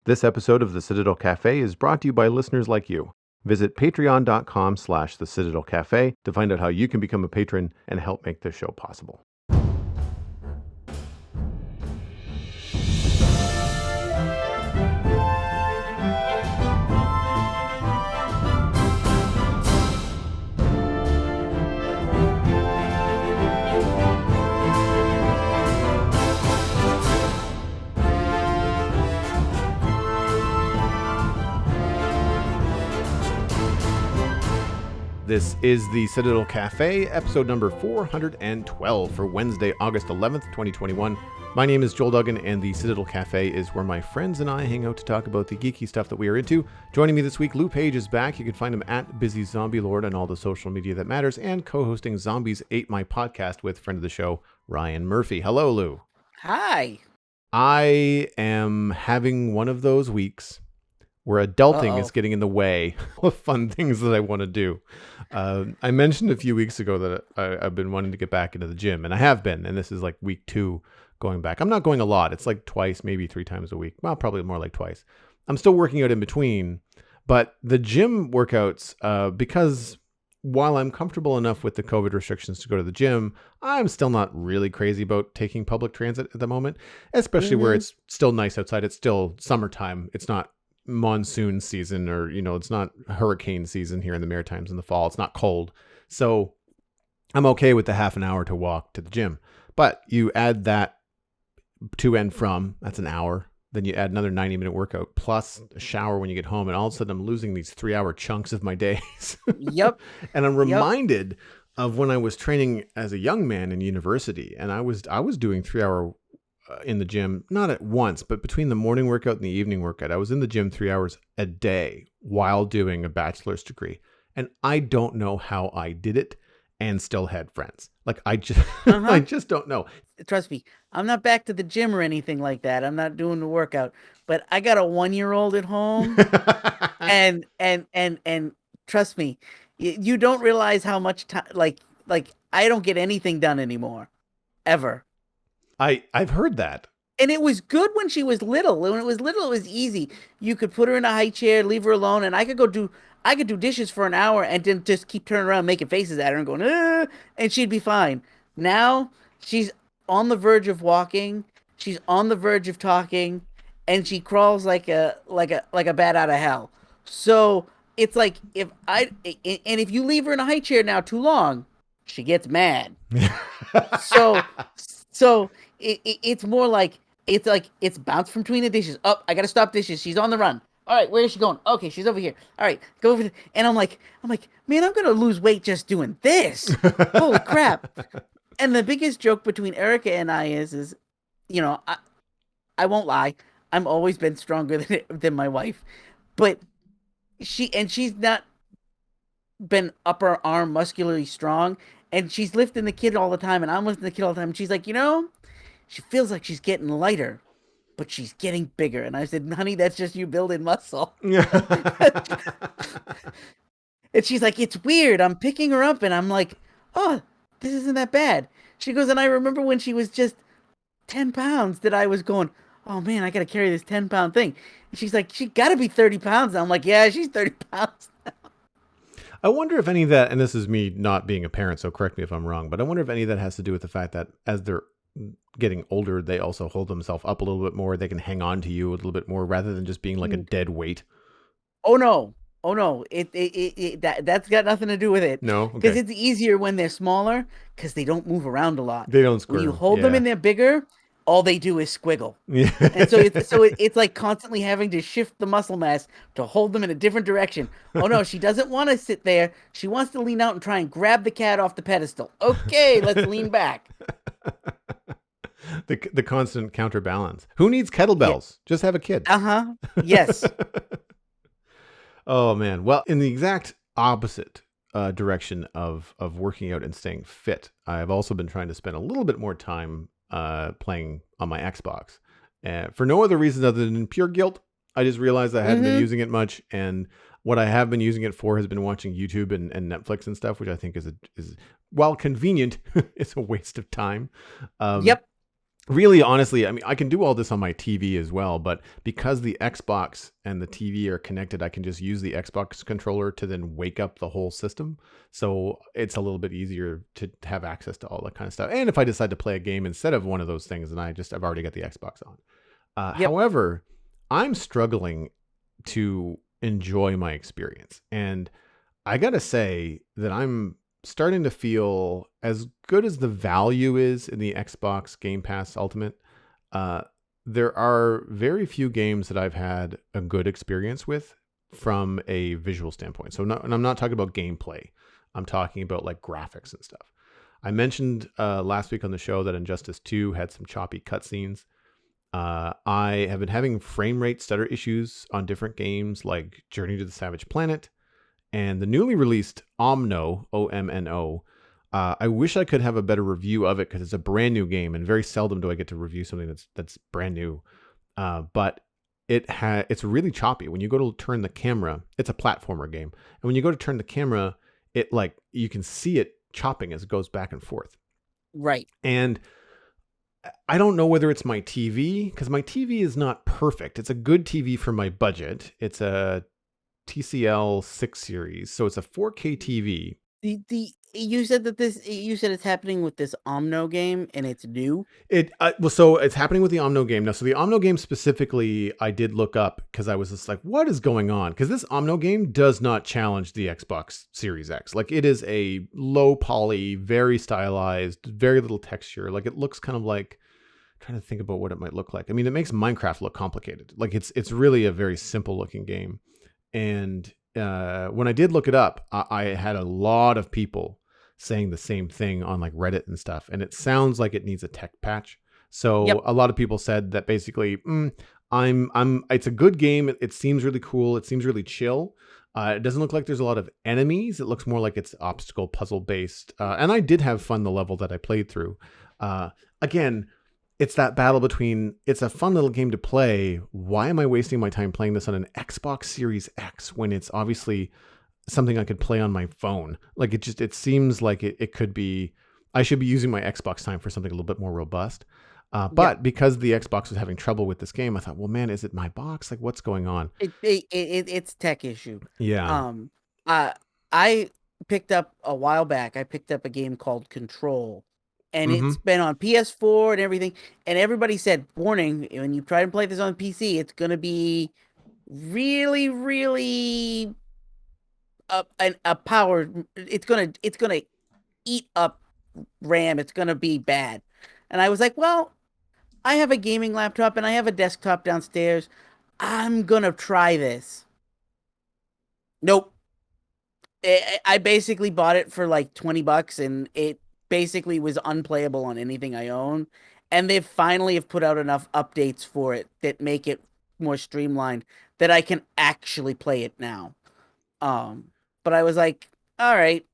This episode of the Citadel Cafe is brought to you by listeners like you. Visit patreon.com/the Citadel Cafe to find out how you can become a patron and help make this show possible. This is the Citadel Cafe, episode number 412 for Wednesday, August 11th, 2021. My name is Joel Duggan, and the Citadel Cafe is where my friends and I hang out to talk about the geeky stuff that we are into. Joining me this week, Lou Page is back. You can find him at Busy Zombie Lord on all the social media that matters, and co-hosting Zombies Ate My Podcast with friend of the show, Ryan Murphy. Hello, Lou. Hi. I am having one of those weeks where adulting is getting in the way of fun things that I want to do. I mentioned a few weeks ago that I've been wanting to get back into the gym, and I have been, and this is like week 2 going back. I'm not going a lot. It's like twice, maybe 3 times a week. Well, probably more like twice. I'm still working out in between, but the gym workouts, because while I'm comfortable enough with the COVID restrictions to go to the gym, I'm still not really crazy about taking public transit at the moment, especially where it's still nice outside. It's still summertime. It's not monsoon season, or it's not hurricane season here in the Maritimes in the fall. It's not cold, so I'm okay with the half an hour to walk to the gym. But you add that to and from, that's an hour, then you add another 90-minute workout plus a shower when you get home, and all of a sudden I'm losing these 3-hour chunks of my days. Yep. And I'm reminded of when I was training as a young man in university, and I was doing 3-hour in the gym, not at once, but between the morning workout and the evening workout. I was in the gym 3 hours a day while doing a bachelor's degree. And I don't know how I did it and still had friends. Like, I just, I just don't know. Trust me, I'm not back to the gym or anything like that. I'm not doing the workout, but I got a 1-year-old at home and trust me, you don't realize how much time, like I don't get anything done anymore, ever. I've heard that. And it was good when she was little. When it was little, it was easy. You could put her in a high chair, leave her alone, and I could do dishes for an hour and then just keep turning around, making faces at her and going, and she'd be fine. Now she's on the verge of walking. She's on the verge of talking, and she crawls like a bat out of hell. So it's like if you leave her in a high chair now too long, she gets mad. So it's more like it's bounced from between the dishes. Oh, I gotta stop dishes. She's on the run. All right, where is she going? Okay, she's over here. All right, go over. And I'm like, man, I'm gonna lose weight just doing this. Holy crap! And the biggest joke between Erica and I is I won't lie. I've always been stronger than my wife, but she's not been upper arm muscularly strong. And she's lifting the kid all the time, and I'm lifting the kid all the time. And she's like, she feels like she's getting lighter, but she's getting bigger. And I said, honey, that's just you building muscle. And she's like, it's weird. I'm picking her up, and I'm like, oh, this isn't that bad. She goes, and I remember when she was just 10 pounds that I was going, oh, man, I got to carry this 10-pound thing. And she's like, she got to be 30 pounds. And I'm like, yeah, she's 30 pounds now. I wonder if any of that, and this is me not being a parent, so correct me if I'm wrong, but I wonder if any of that has to do with the fact that as they're getting older, they also hold themselves up a little bit more. They can hang on to you a little bit more rather than just being like a dead weight. Oh no. That's got nothing to do with it. No, because it's easier when they're smaller because they don't move around a lot. They don't squirm. When you hold them and they're bigger, all they do is squiggle. Yeah. And so it's like constantly having to shift the muscle mass to hold them in a different direction. Oh no, she doesn't want to sit there. She wants to lean out and try and grab the cat off the pedestal. Okay, let's lean back. The constant counterbalance. Who needs kettlebells? Yeah. Just have a kid. Yes. Oh man. Well, in the exact opposite direction of working out and staying fit, I've also been trying to spend a little bit more time playing on my Xbox, for no other reason other than pure guilt. I just realized I hadn't been using it much, and what I have been using it for has been watching YouTube and Netflix and stuff, which I think is while convenient, it's a waste of time. Yep. really, honestly, I mean, I can do all this on my TV as well, but because the Xbox and the TV are connected, I can just use the Xbox controller to then wake up the whole system. So it's a little bit easier to have access to all that kind of stuff. And if I decide to play a game instead of one of those things, then I've already got the Xbox on. Yep. However, I'm struggling to enjoy my experience. And I got to say that I'm starting to feel as good as the value is in the Xbox Game Pass Ultimate. Uh, there are very few games that I've had a good experience with from a visual standpoint. And I'm not talking about gameplay. I'm talking about like graphics and stuff. I mentioned last week on the show that Injustice 2 had some choppy cutscenes. I have been having frame rate stutter issues on different games like Journey to the Savage Planet and the newly released Omno, OMNO. I wish I could have a better review of it because it's a brand new game, and very seldom do I get to review something that's brand new. But it's really choppy. When you go to turn the camera, it's a platformer game, and when you go to turn the camera, it like you can see it chopping as it goes back and forth. Right. And I don't know whether it's my TV, because my TV is not perfect. It's a good TV for my budget. It's a TCL 6 series, so it's a 4K TV. You said it's happening with this Omno game and it's new. So it's happening with the Omno game now. So the Omno game specifically, I did look up because I was just like, what is going on? Because this Omno game does not challenge the Xbox Series X. Like, it is a low poly, very stylized, very little texture. Like, it looks kind of like, I'm trying to think about what it might look like. I mean, it makes Minecraft look complicated. Like, it's really a very simple looking game. And when I did look it up, I had a lot of people saying the same thing on like Reddit and stuff, and it sounds like it needs a tech patch. So Yep. a lot of people said that basically, it's a good game. It seems really cool. It seems really chill. It doesn't look like there's a lot of enemies. It looks more like it's obstacle puzzle based. And I did have fun the level that I played through. Again, it's that battle between, it's a fun little game to play. Why am I wasting my time playing this on an Xbox Series X when it's obviously something I could play on my phone? Like, it seems like it could be, I should be using my Xbox time for something a little bit more robust. But because the Xbox was having trouble with this game, I thought, well, man, is it my box? Like, what's going on? It's tech issue. Yeah. I picked up a while back. I picked up a game called Control, and Mm-hmm. it's been on PS4 and everything. And everybody said, warning, when you try to play this on PC, it's gonna be really, really a power. It's gonna eat up RAM. It's gonna be bad. And I was like, well, I have a gaming laptop and I have a desktop downstairs. I'm gonna try this. Nope. I basically bought it for like $20 and it basically was unplayable on anything I own. And they finally have put out enough updates for it that make it more streamlined that I can actually play it now. But I was like, all right,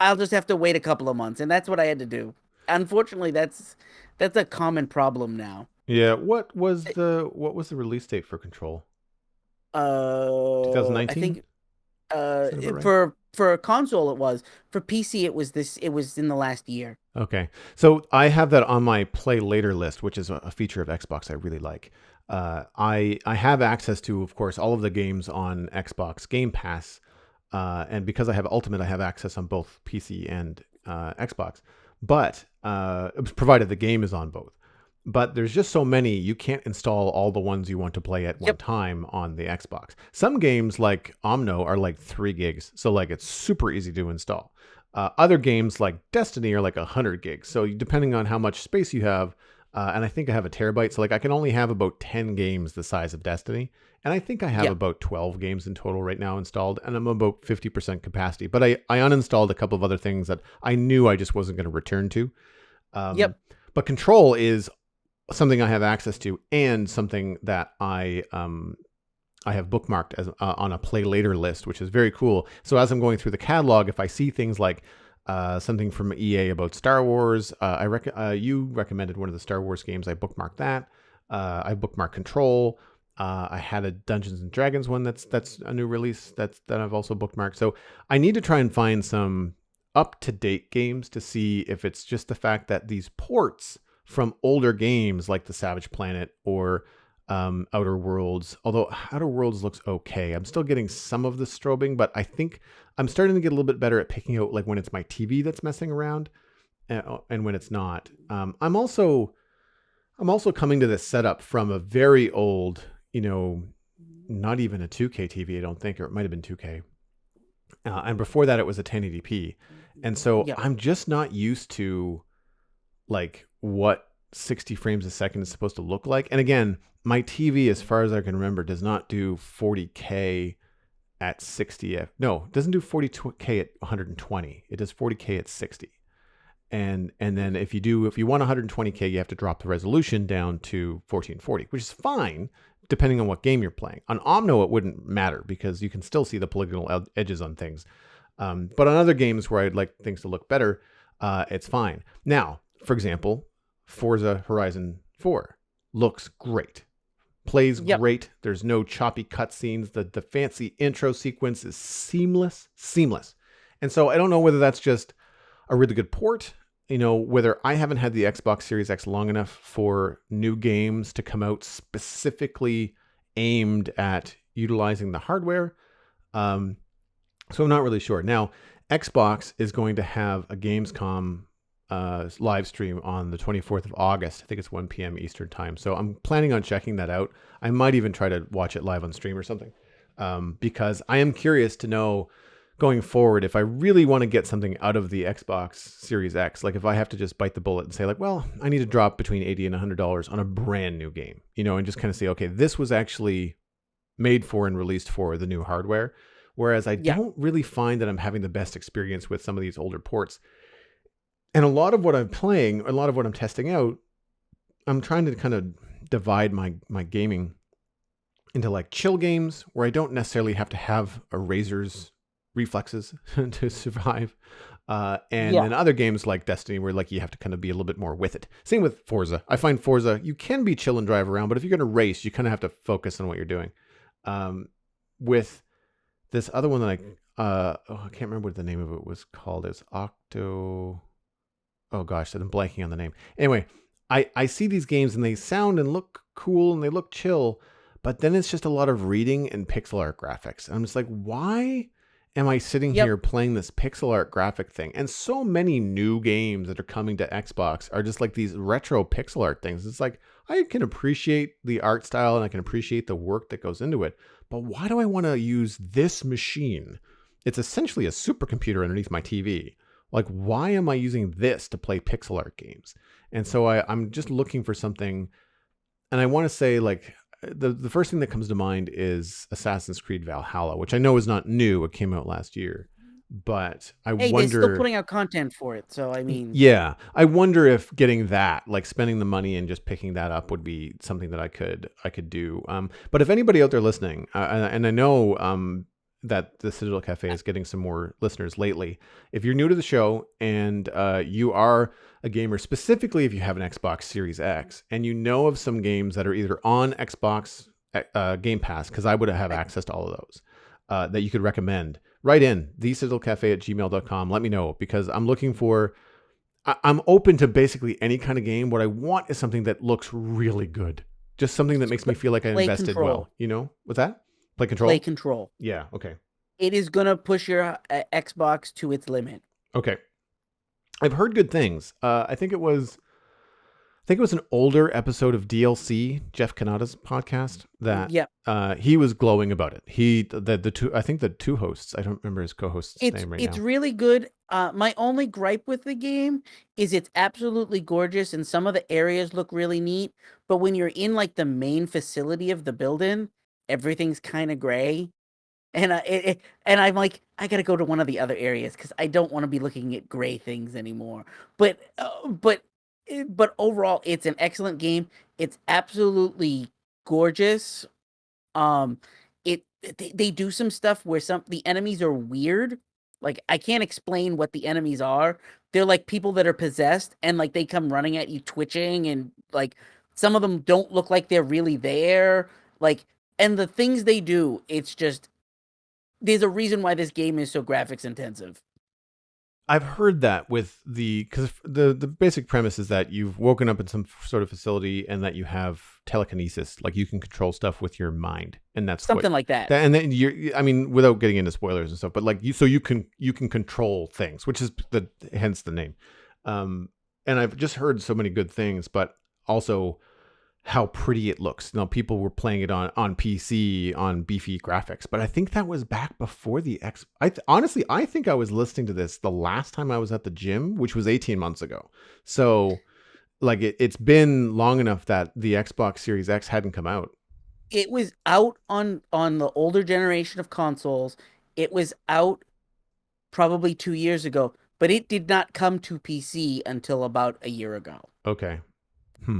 I'll just have to wait a couple of months, and that's what I had to do. Unfortunately, that's a common problem now. Yeah. What was the release date for Control? I 2019? think Is that about right? for a console it was. For PC it was in the last year. Okay. So I have that on my play later list, which is a feature of Xbox I really like. I have access to, of course, all of the games on Xbox Game Pass. And because I have Ultimate, I have access on both PC and Xbox. But provided the game is on both. But there's just so many, you can't install all the ones you want to play at one Yep. time on the Xbox. Some games like Omno are like 3 gigs, so like it's super easy to install. Other games like Destiny are like 100 gigs. So depending on how much space you have, and I think I have a terabyte, so like I can only have about 10 games the size of Destiny. And I think I have Yep. about 12 games in total right now installed, and I'm about 50% capacity. But I uninstalled a couple of other things that I knew I just wasn't going to return to. Yep. But Control is something I have access to, and something that I have bookmarked as on a play later list, which is very cool. So as I'm going through the catalog, if I see things like something from EA about Star Wars, you recommended one of the Star Wars games. I bookmarked that. I bookmarked Control. I had a Dungeons and Dragons one that's a new release that I've also bookmarked. So I need to try and find some up to date games to see if it's just the fact that these ports from older games like the Savage Planet or Outer Worlds. Although Outer Worlds looks okay, I'm still getting some of the strobing, but I think I'm starting to get a little bit better at picking out like when it's my TV that's messing around and when it's not. I'm also coming to this setup from a very old, not even a 2K TV, I don't think, or it might have been 2K. And before that, it was a 1080p. And so Yep. I'm just not used to like what 60 frames a second is supposed to look like. And again, my TV, as far as I can remember, does not do 40K at 60. No, it doesn't do 40K at 120. It does 40K at 60. And then if you want 120K, you have to drop the resolution down to 1440, which is fine depending on what game you're playing. On Omno, it wouldn't matter because you can still see the polygonal edges on things. But on other games where I'd like things to look better, it's fine. Now, for example, Forza Horizon 4 looks great. Plays Yep. great. There's no choppy cutscenes. The fancy intro sequence is seamless. And so I don't know whether that's just a really good port, whether I haven't had the Xbox Series X long enough for new games to come out specifically aimed at utilizing the hardware. So I'm not really sure. Now, Xbox is going to have a Gamescom live stream on the 24th of August. I think it's 1 p.m. Eastern time. So I'm planning on checking that out. I might even try to watch it live on stream or something, because I am curious to know going forward if I really want to get something out of the Xbox Series X. Like if I have to just bite the bullet and say like, well, I need to drop between $80 and $100 on a brand new game, and just kind of say, okay, this was actually made for and released for the new hardware. Whereas I don't really find that I'm having the best experience with some of these older ports. And a lot of what I'm playing, a lot of what I'm testing out, I'm trying to kind of divide my gaming into like chill games where I don't necessarily have to have a razor's reflexes to survive. And then other games like Destiny where like you have to kind of be a little bit more with it. Same with Forza. I find Forza, you can be chill and drive around, but if you're going to race, you kind of have to focus on what you're doing. With this other one that I can't remember what the name of it was called. It's Octo. Oh gosh, I'm blanking on the name. Anyway, I see these games and they sound and look cool and they look chill, but then it's just a lot of reading and pixel art graphics. And I'm just like, why am I sitting here playing this pixel art graphic thing? And so many new games that are coming to Xbox are just like these retro pixel art things. It's like, I can appreciate the art style and I can appreciate the work that goes into it, but why do I want to use this machine? It's essentially a supercomputer underneath my TV. Like, why am I using this to play pixel art games? And so I'm just looking for something, and I want to say like, the first thing that comes to mind is Assassin's Creed Valhalla, which I know is not new. It came out last year, but I wonder. They're still putting out content for it, so I mean. Yeah, I wonder if getting that, like spending the money and just picking that up, would be something that I could do. But if anybody out there listening, and I know that the Citadel Cafe is getting some more listeners lately. If you're new to the show and you are a gamer, specifically if you have an Xbox Series X, and you know of some games that are either on Xbox Game Pass, because I would have access to all of those, that you could recommend, write in thecitadelcafe@gmail.com. Let me know, because I'm looking for, I'm open to basically any kind of game. What I want is something that looks really good. Just something that makes me feel like I invested well. What's that? Play Control? Yeah, okay. It is going to push your Xbox to its limit. Okay. I've heard good things. I think it was an older episode of DLC, Jeff Kanata's podcast, that he was glowing about it. The two hosts, I don't remember his co-host's name right now. It's really good. My only gripe with the game is it's absolutely gorgeous and some of the areas look really neat, but when you're in like the main facility of the building, everything's kind of gray. And I'm like, I gotta go to one of the other areas because I don't want to be looking at gray things anymore. But overall, it's an excellent game. It's absolutely gorgeous. They do some stuff where the enemies are weird. Like I can't explain what the enemies are. They're like people that are possessed, and like they come running at you, twitching, and like some of them don't look like they're really there. Like, and the things they do, it's just. There's a reason why this game is so graphics intensive. I've heard that with because the basic premise is that you've woken up in some sort of facility and that you have telekinesis, like you can control stuff with your mind, and that's what Something like that. and then you're. I mean, without getting into spoilers and stuff, but like so you can control things, which is hence the name. And I've just heard so many good things, but also how pretty it looks. Now, people were playing it on PC on beefy graphics, but I think that was back before the X. Honestly, I think I was listening to this the last time I was at the gym, which was 18 months ago. So, like, it's been long enough that the Xbox Series X hadn't come out. It was out on the older generation of consoles. It was out probably 2 years ago, but it did not come to PC until about a year ago. Okay.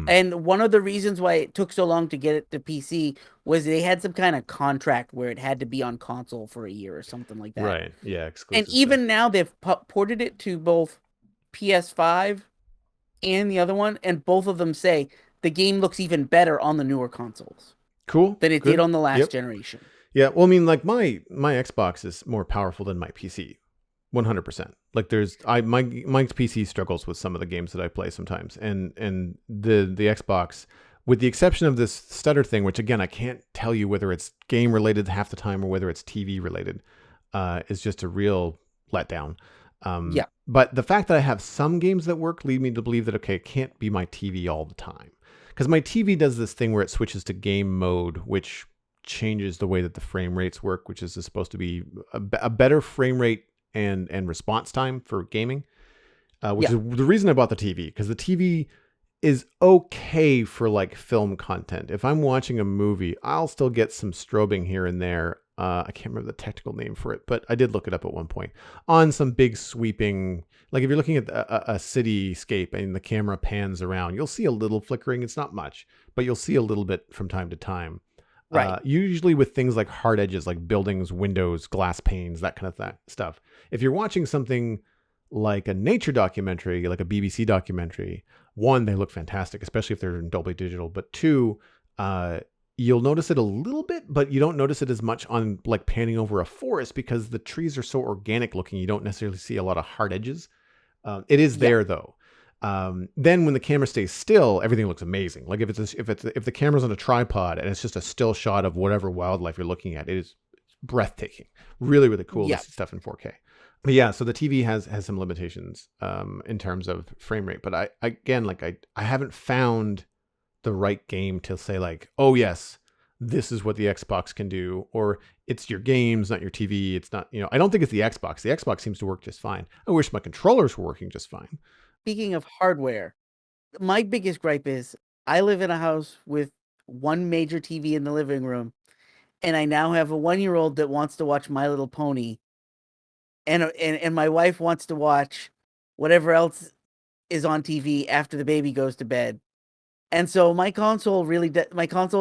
And one of the reasons why it took so long to get it to PC was they had some kind of contract where it had to be on console for a year or something like that. Right. Yeah. And Exclusive even stuff. now they've ported it to both PS5 and the other one, and both of them say the game looks even better on the newer consoles Cool. than it did Good. on the last Yep. generation. Yeah. Well, I mean, like my Xbox is more powerful than my PC. 100%. Like my PC struggles with some of the games that I play sometimes, and the Xbox, with the exception of this stutter thing, which again I can't tell you whether it's game related half the time or whether it's TV related, is just a real letdown. Yeah. But the fact that I have some games that work lead me to believe that okay, it can't be my TV all the time, because my TV does this thing where it switches to game mode, which changes the way that the frame rates work, which is supposed to be a better frame rate and response time for gaming, which is the reason I bought the TV, because the TV is okay for like film content. If I'm watching a movie, I'll still get some strobing here and there. I can't remember the technical name for it, but I did look it up at one point on some big sweeping, like if you're looking at a cityscape and the camera pans around, you'll see a little flickering. It's not much, but you'll see a little bit from time to time. Right. Usually with things like hard edges, like buildings, windows, glass panes, that kind of stuff. If you're watching something like a nature documentary, like a BBC documentary, one, they look fantastic, especially if they're in Dolby Digital. But two, you'll notice it a little bit, but you don't notice it as much on like panning over a forest because the trees are so organic looking. You don't necessarily see a lot of hard edges. It is there though. Then when the camera stays still, everything looks amazing. Like if the camera's on a tripod and it's just a still shot of whatever wildlife you're looking at, it is breathtaking. Really, really cool to see stuff in 4K. But yeah, so the TV has some limitations in terms of frame rate. But I haven't found the right game to say like, oh yes, this is what the Xbox can do, or it's your games, not your TV. It's not, I don't think it's the Xbox. The Xbox seems to work just fine. I wish my controllers were working just fine. Speaking of hardware, my biggest gripe is I live in a house with one major TV in the living room, and I now have a 1-year-old that wants to watch My Little Pony, and my wife wants to watch whatever else is on TV after the baby goes to bed. And so my consoles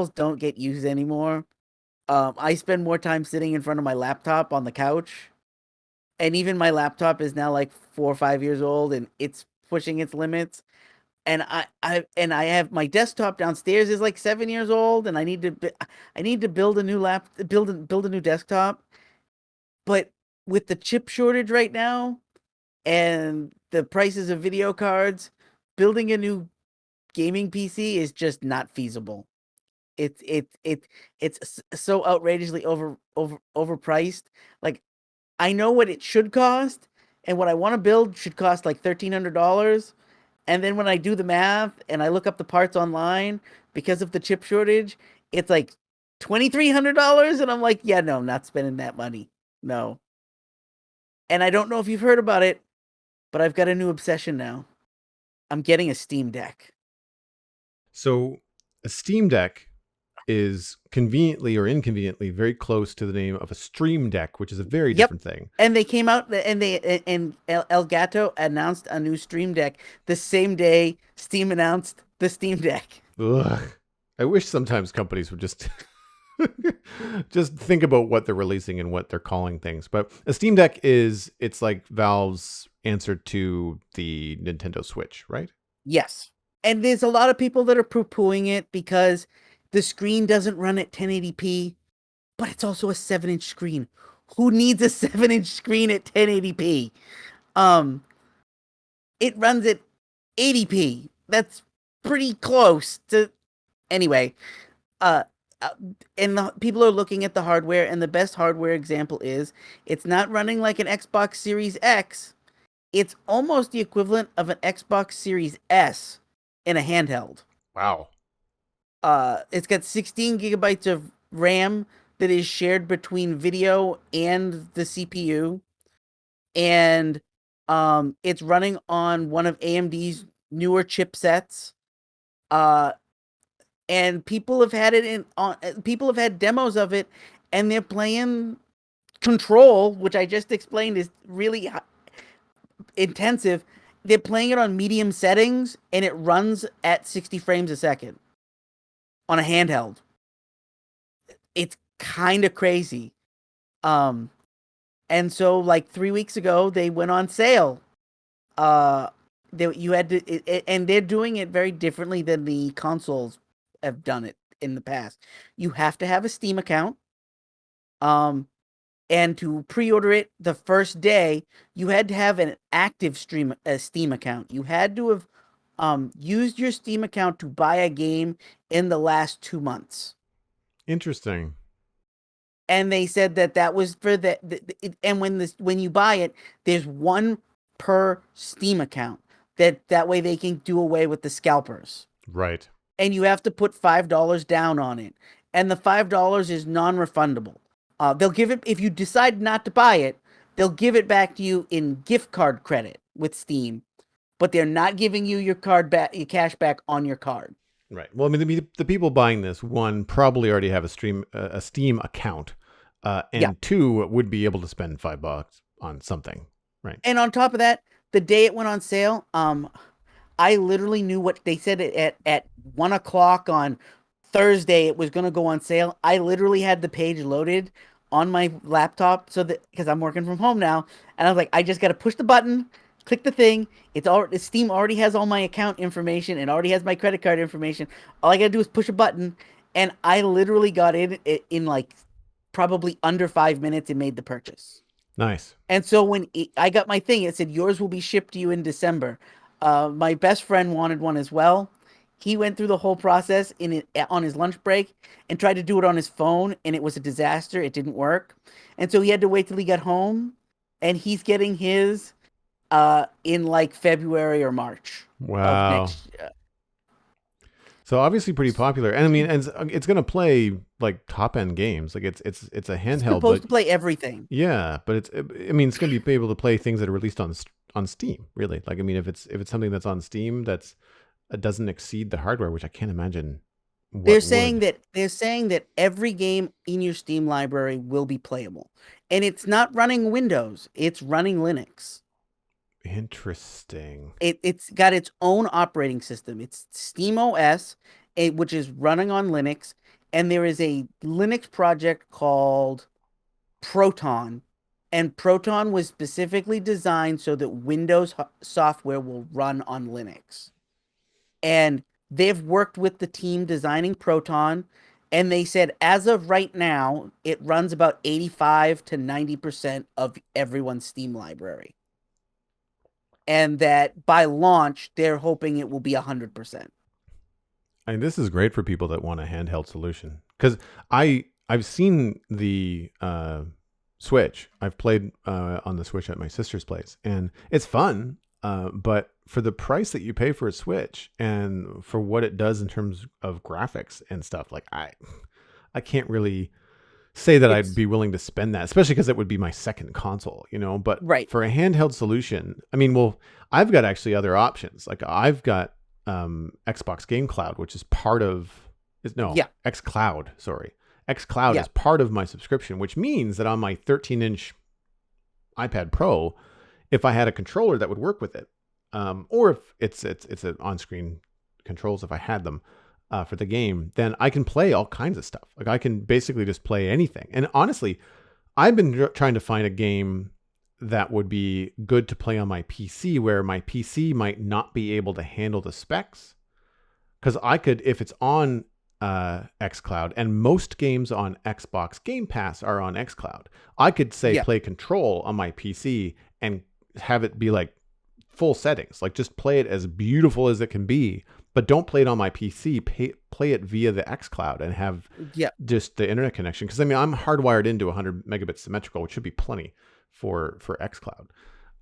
don't get used anymore. I spend more time sitting in front of my laptop on the couch, and even my laptop is now like 4 or 5 years old, and it's pushing its limits. And I have my desktop downstairs is like 7 years old, and I need to build a new build a new desktop. But with the chip shortage right now and the prices of video cards, building a new gaming PC is just not feasible. It's so outrageously overpriced. Like, I know what it should cost, and what I want to build should cost like $1,300. And then when I do the math and I look up the parts online because of the chip shortage, it's like $2,300, and I'm like, yeah, no, I'm not spending that money. No. And I don't know if you've heard about it, but I've got a new obsession now. I'm getting a Steam Deck. So a Steam Deck is conveniently or inconveniently very close to the name of a Stream Deck, which is a very different thing. And they came out and Elgato announced a new Stream Deck the same day Steam announced the Steam Deck. Ugh. I wish sometimes companies would just just think about what they're releasing and what they're calling things. But a Steam Deck it's like Valve's answer to the Nintendo Switch, right? Yes. And there's a lot of people that are poo-pooing it because the screen doesn't run at 1080p, but it's also a 7-inch screen. Who needs a 7-inch screen at 1080p? Um, it runs at 80p. That's pretty close to anyway. Uh, uh, and the people are looking at the hardware, and the best hardware example is it's not running like an Xbox Series X. It's almost the equivalent of an Xbox Series S in a handheld. Wow. It's got 16 gigabytes of RAM that is shared between video and the CPU, and it's running on one of AMD's newer chipsets. Uh, and people have had it in on people have had demos of it, and they're playing Control, which I just explained is really intensive. They're playing it on medium settings, and it runs at 60 frames a second on a handheld. It's kind of crazy. Um, and so like 3 weeks ago, they went on sale. Uh, you had to, and they're doing it very differently than the consoles have done it in the past. You have to have a Steam account. And to pre-order it the first day, you had to have an active Steam account. You had to have used your Steam account to buy a game in the last 2 months. Interesting. And they said that was for and when you buy it, there's one per Steam account. That way they can do away with the scalpers. Right. And you have to put $5 down on it, and the $5 is non-refundable. They'll give it if you decide not to buy it. They'll give it back to you in gift card credit with Steam, but they're not giving you your cash back on your card. Right. Well, I mean, the people buying this, one, probably already have a Steam account, and two, would be able to spend $5 on something. Right. And on top of that, the day it went on sale, I literally knew what they said at 1 o'clock on Thursday it was going to go on sale. I literally had the page loaded on my laptop so that because I'm working from home now, and I was like, I just got to push the button, click the thing. Steam already has all my account information and already has my credit card information. All I got to do is push a button, and I literally got in like probably under 5 minutes and made the purchase. Nice. And so when I got my thing, it said yours will be shipped to you in December. My best friend wanted one as well. He went through the whole process on his lunch break and tried to do it on his phone, and it was a disaster. It didn't work. And so he had to wait till he got home, and he's getting his in like February or March. Wow. So obviously pretty popular. And I mean, it's going to play like top end games. Like it's a handheld. It's supposed to play everything. Yeah, but it's going to be able to play things that are released on Steam, really. Like, I mean, if it's something that's on Steam that's doesn't exceed the hardware, which I can't imagine. They're saying that every game in your Steam library will be playable, and it's not running Windows; it's running Linux. Interesting. It's got its own operating system. It's Steam OS, which is running on Linux, and there is a Linux project called Proton, and Proton was specifically designed so that Windows software will run on Linux. And they've worked with the team designing Proton, and they said as of right now, it runs about 85 to 90% of everyone's Steam library. And that by launch, they're hoping it will be 100%. I mean, this is great for people that want a handheld solution. Because I've seen the Switch. I've played on the Switch at my sister's place, and it's fun. But for the price that you pay for a Switch and for what it does in terms of graphics and stuff, like I can't really say that I'd be willing to spend that, especially because it would be my second console, but for a handheld solution, I mean, well, I've got actually other options. Like I've got Xbox Game Cloud, which is part of xCloud. Sorry. xCloud is part of my subscription, which means that on my 13-inch iPad Pro, if I had a controller that would work with it, or if it's an on-screen controls, if I had them for the game, then I can play all kinds of stuff. Like I can basically just play anything. And honestly, I've been trying to find a game that would be good to play on my PC, where my PC might not be able to handle the specs. Because I could, if it's on xCloud, and most games on Xbox Game Pass are on xCloud, I could say play Control on my PC and have it be like full settings. Like just play it as beautiful as it can be, but don't play it on my PC. Play it via the xCloud and have just the internet connection. Because I mean, I'm hardwired into 100 megabits symmetrical, which should be plenty for xCloud.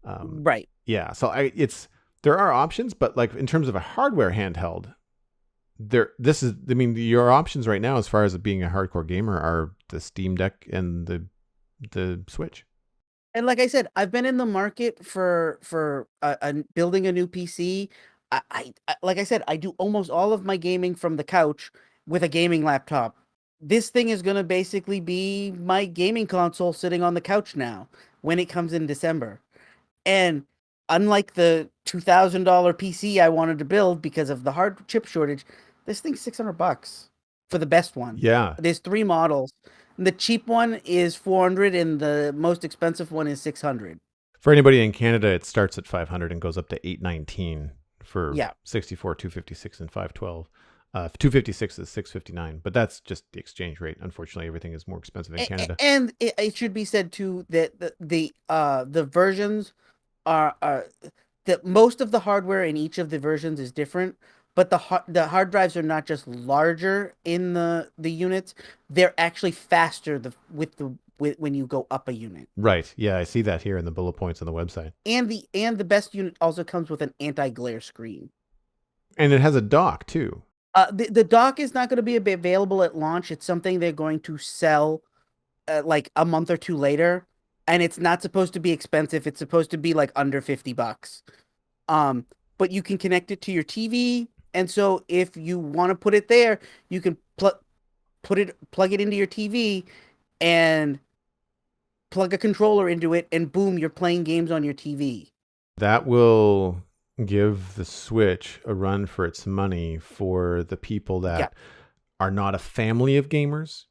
Right. Yeah. So there are options, but like in terms of a hardware handheld, your options right now as far as being a hardcore gamer are the Steam Deck and the Switch. And like I said, I've been in the market for building a new PC. Like I said, I do almost all of my gaming from the couch with a gaming laptop. This thing is going to basically be my gaming console sitting on the couch now when it comes in December. And unlike the $2,000 PC I wanted to build because of the hard chip shortage, this thing's $600 for the best one. Yeah. There's 3 models. The cheap one is $400 and the most expensive one is $600. For anybody in Canada, it starts at $500 and goes up to $819 for 64, 256, and 512. 256 is $659, but that's just the exchange rate. Unfortunately, everything is more expensive in Canada. And it should be said too that the versions are that most of the hardware in each of the versions is different. But the hard drives are not just larger in the units; they're actually faster when you go up a unit. Right. Yeah, I see that here in the bullet points on the website. And the best unit also comes with an anti-glare screen. And it has a dock too. The dock is not going to be available at launch. It's something they're going to sell like a month or two later, and it's not supposed to be expensive. It's supposed to be like under $50. But you can connect it to your TV. And so if you want to put it there, you can plug it into your TV and plug a controller into it, and boom, you're playing games on your TV. That will give the Switch a run for its money for the people that are not a family of gamers,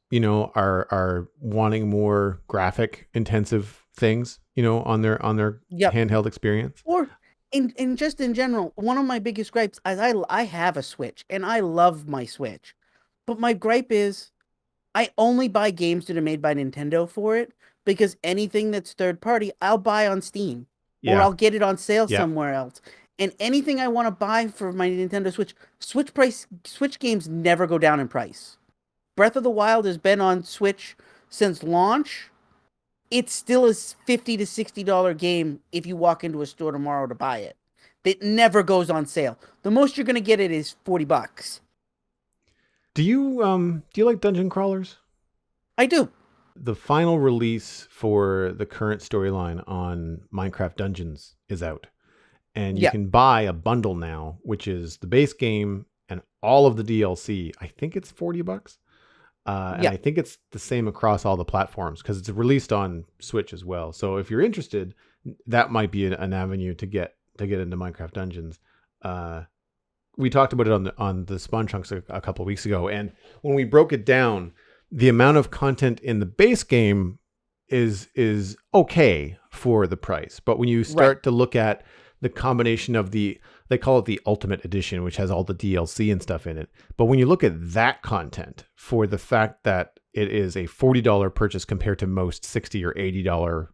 are wanting more graphic intensive things, on their handheld experience. Or and just in general, one of my biggest gripes is I have a Switch and I love my Switch, but my gripe is I only buy games that are made by Nintendo for it, because anything that's third party I'll buy on Steam or I'll get it on sale somewhere else. And anything I want to buy for my Nintendo Switch games never go down in price. Breath of the Wild has been on Switch since launch. It's still a $50 to $60 game if you walk into a store tomorrow to buy it. It never goes on sale. The most you're going to get it is $40. Do you like dungeon crawlers? I do. The final release for the current storyline on Minecraft Dungeons is out. And you can buy a bundle now, which is the base game and all of the DLC. I think it's $40. And I think it's the same across all the platforms because it's released on Switch as well. So if you're interested, that might be an avenue to get into Minecraft Dungeons. We talked about it on the Spawn Chunks a couple of weeks ago, and when we broke it down, the amount of content in the base game is okay for the price. But when you start to look at the combination of they call it the Ultimate Edition, which has all the DLC and stuff in it. But when you look at that content for the fact that it is a $40 purchase compared to most $60 or $80,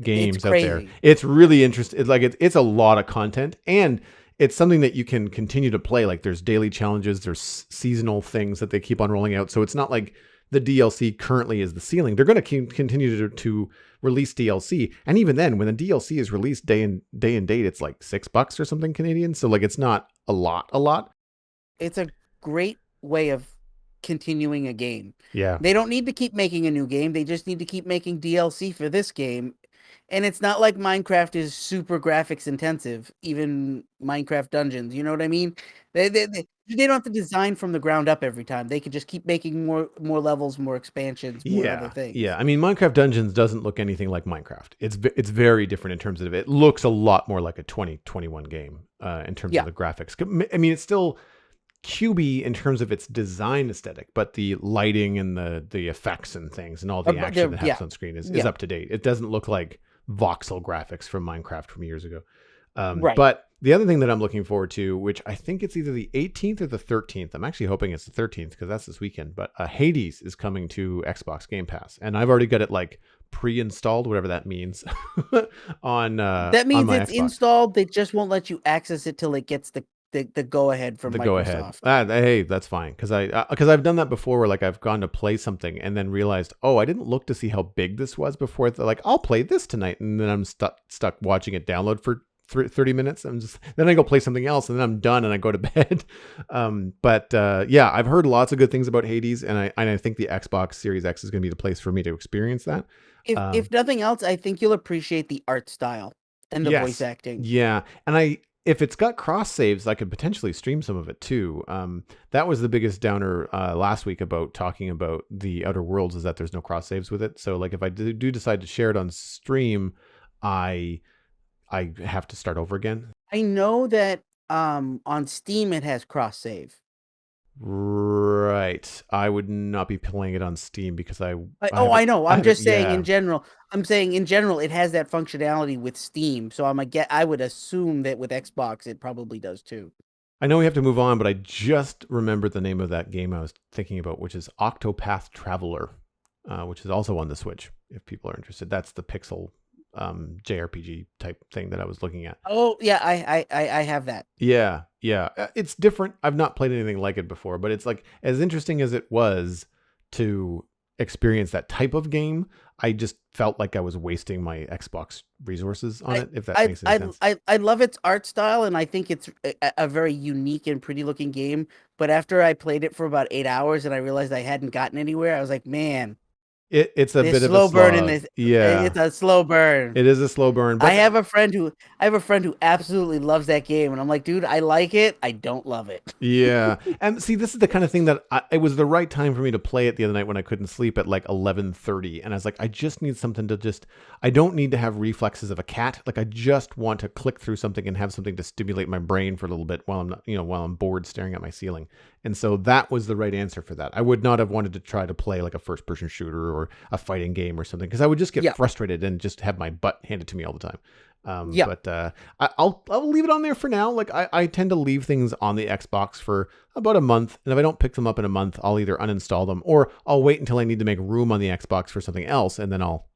games out there, it's really interesting. It's a lot of content, and it's something that you can continue to play. Like there's daily challenges, there's seasonal things that they keep on rolling out. So it's not like the DLC currently is the ceiling. They're going to continue to release DLC. And even then, when the DLC is released day and date, it's like $6 or something Canadian. So like, it's not a lot. It's a great way of continuing a game. Yeah. They don't need to keep making a new game. They just need to keep making DLC for this game. And it's not like Minecraft is super graphics intensive, even Minecraft Dungeons. You know what I mean? They don't have to design from the ground up every time. They can just keep making more levels, more expansions, more other things. Yeah, I mean, Minecraft Dungeons doesn't look anything like Minecraft. It's very different in terms of it. Looks a lot more like a 2021 game in terms of the graphics. I mean, it's still cubey in terms of its design aesthetic, but the lighting and the effects and things and all the action that happens on screen is up to date. It doesn't look like voxel graphics from Minecraft from years ago. But The other thing that I'm looking forward to, which I think it's either the 18th or the 13th. I'm actually hoping it's the 13th because that's this weekend. But Hades is coming to Xbox Game Pass, and I've already got it like pre-installed, whatever that means, That on means my it's Xbox. installed. They just won't let you access it till it gets the go ahead from The go ahead. Microsoft. Hey, that's fine because I've done that before where like I've gone to play something and then realized, oh, I didn't look to see how big this was before. Like I'll play this tonight, and then I'm stuck watching it download for 30 minutes. Then I go play something else, and then I'm done and I go to bed. Yeah, I've heard lots of good things about Hades, and I think the Xbox Series X is going to be the place for me to experience that. If nothing else, I think you'll appreciate the art style and the voice Yes. acting. Yeah. And if it's got cross saves, I could potentially stream some of it too. That was the biggest downer last week about talking about the Outer Worlds, is that there's no cross saves with it. So like if I do decide to share it on stream, I have to start over again. I know that on Steam it has cross save. Right. I would not be playing it on Steam because I know. I'm just saying yeah. in general. I'm saying in general it has that functionality with Steam. So I would assume that with Xbox it probably does too. I know we have to move on, but I just remembered the name of that game I was thinking about, which is Octopath Traveler, which is also on the Switch. If people are interested, that's the pixel JRPG type thing that I was looking at. Oh yeah, I have that. Yeah, it's different. I've not played anything like it before, but it's like as interesting as it was to experience that type of game. I just felt like I was wasting my Xbox resources on it. If that makes any sense. I love its art style, and I think it's a very unique and pretty looking game. But after I played it for about 8 hours and I realized I hadn't gotten anywhere, I was like, man. It's a bit of a slow burn in slog. this. Yeah, It's a slow burn. it is a slow burn. But I have a friend who absolutely loves that game, and I'm like, dude, I like it. I don't love it. yeah, and see, this is the kind of thing that it was the right time for me to play it the other night when I couldn't sleep at like 11:30, and I was like, I just need something to I don't need to have reflexes of a cat. Like I just want to click through something and have something to stimulate my brain for a little bit while I'm not, while I'm bored staring at my ceiling. And so that was the right answer for that. I would not have wanted to try to play like a first-person shooter or a fighting game or something because I would just get frustrated and just have my butt handed to me all the time. But I'll leave it on there for now. Like I tend to leave things on the Xbox for about a month, and if I don't pick them up in a month, I'll either uninstall them or I'll wait until I need to make room on the Xbox for something else, and then I'll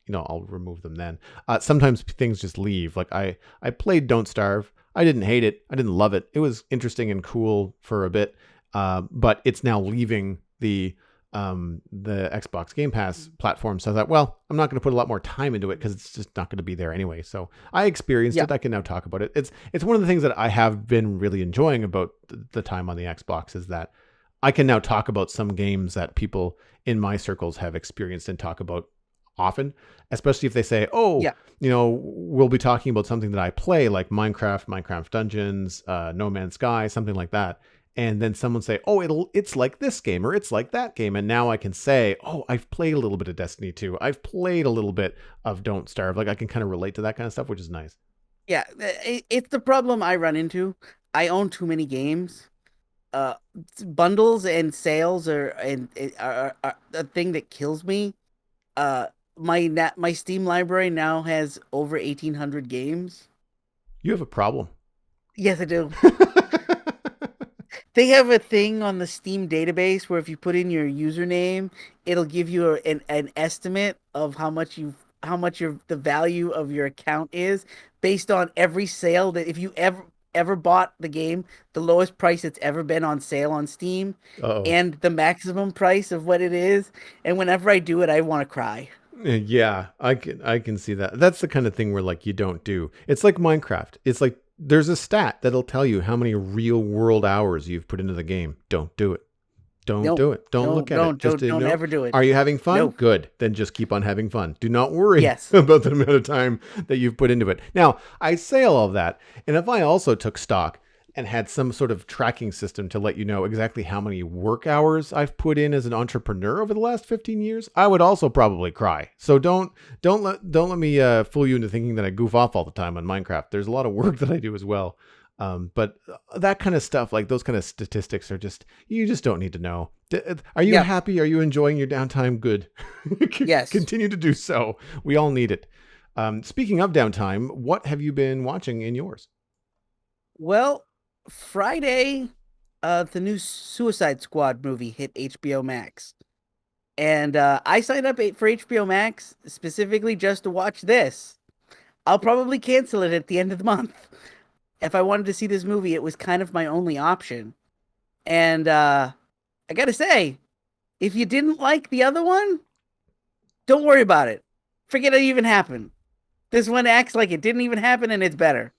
remove them then. Sometimes things just leave. Like I played Don't Starve. I didn't hate it. I didn't love it. It was interesting and cool for a bit. But it's now leaving the Xbox Game Pass platform. So I thought, well, I'm not going to put a lot more time into it because it's just not going to be there anyway. So I experienced it. I can now talk about it. It's one of the things that I have been really enjoying about the time on the Xbox is that I can now talk about some games that people in my circles have experienced and talk about often, especially if they say, we'll be talking about something that I play like Minecraft Dungeons, No Man's Sky, something like that. And then someone say, oh, it's like this game or it's like that game. And now I can say, oh, I've played a little bit of Destiny 2. I've played a little bit of Don't Starve. Like I can kind of relate to that kind of stuff, which is nice. Yeah, it's the problem I run into. I own too many games. Bundles and sales are a thing that kills me. My Steam library now has over 1,800 games. You have a problem. Yes, I do. They have a thing on the Steam database where if you put in your username, it'll give you an estimate of how much the value of your account is based on every sale that if you ever bought the game, the lowest price it's ever been on sale on Steam, and the maximum price of what it is. And whenever I do it, I want to cry. Yeah, I can see that. That's the kind of thing where like you don't do. It's like Minecraft. It's like there's a stat that'll tell you how many real world hours you've put into the game. Don't do it. Don't do it. Don't look at it. Don't ever do it. Are you having fun? Nope. Good. Then just keep on having fun. Do not worry about the amount of time that you've put into it. Now, I say all of that, and if I also took stock and had some sort of tracking system to let you know exactly how many work hours I've put in as an entrepreneur over the last 15 years, I would also probably cry. So don't let me fool you into thinking that I goof off all the time on Minecraft. There's a lot of work that I do as well. But that kind of stuff, like those kind of statistics you just don't need to know. Are you happy? Are you enjoying your downtime? Good. Yes. Continue to do so. We all need it. Speaking of downtime, what have you been watching in yours? Well, Friday, the new Suicide Squad movie hit HBO Max. And I signed up for HBO Max specifically just to watch this. I'll probably cancel it at the end of the month. If I wanted to see this movie, it was kind of my only option. And I gotta say, if you didn't like the other one, don't worry about it. Forget it even happened. This one acts like it didn't even happen and it's better.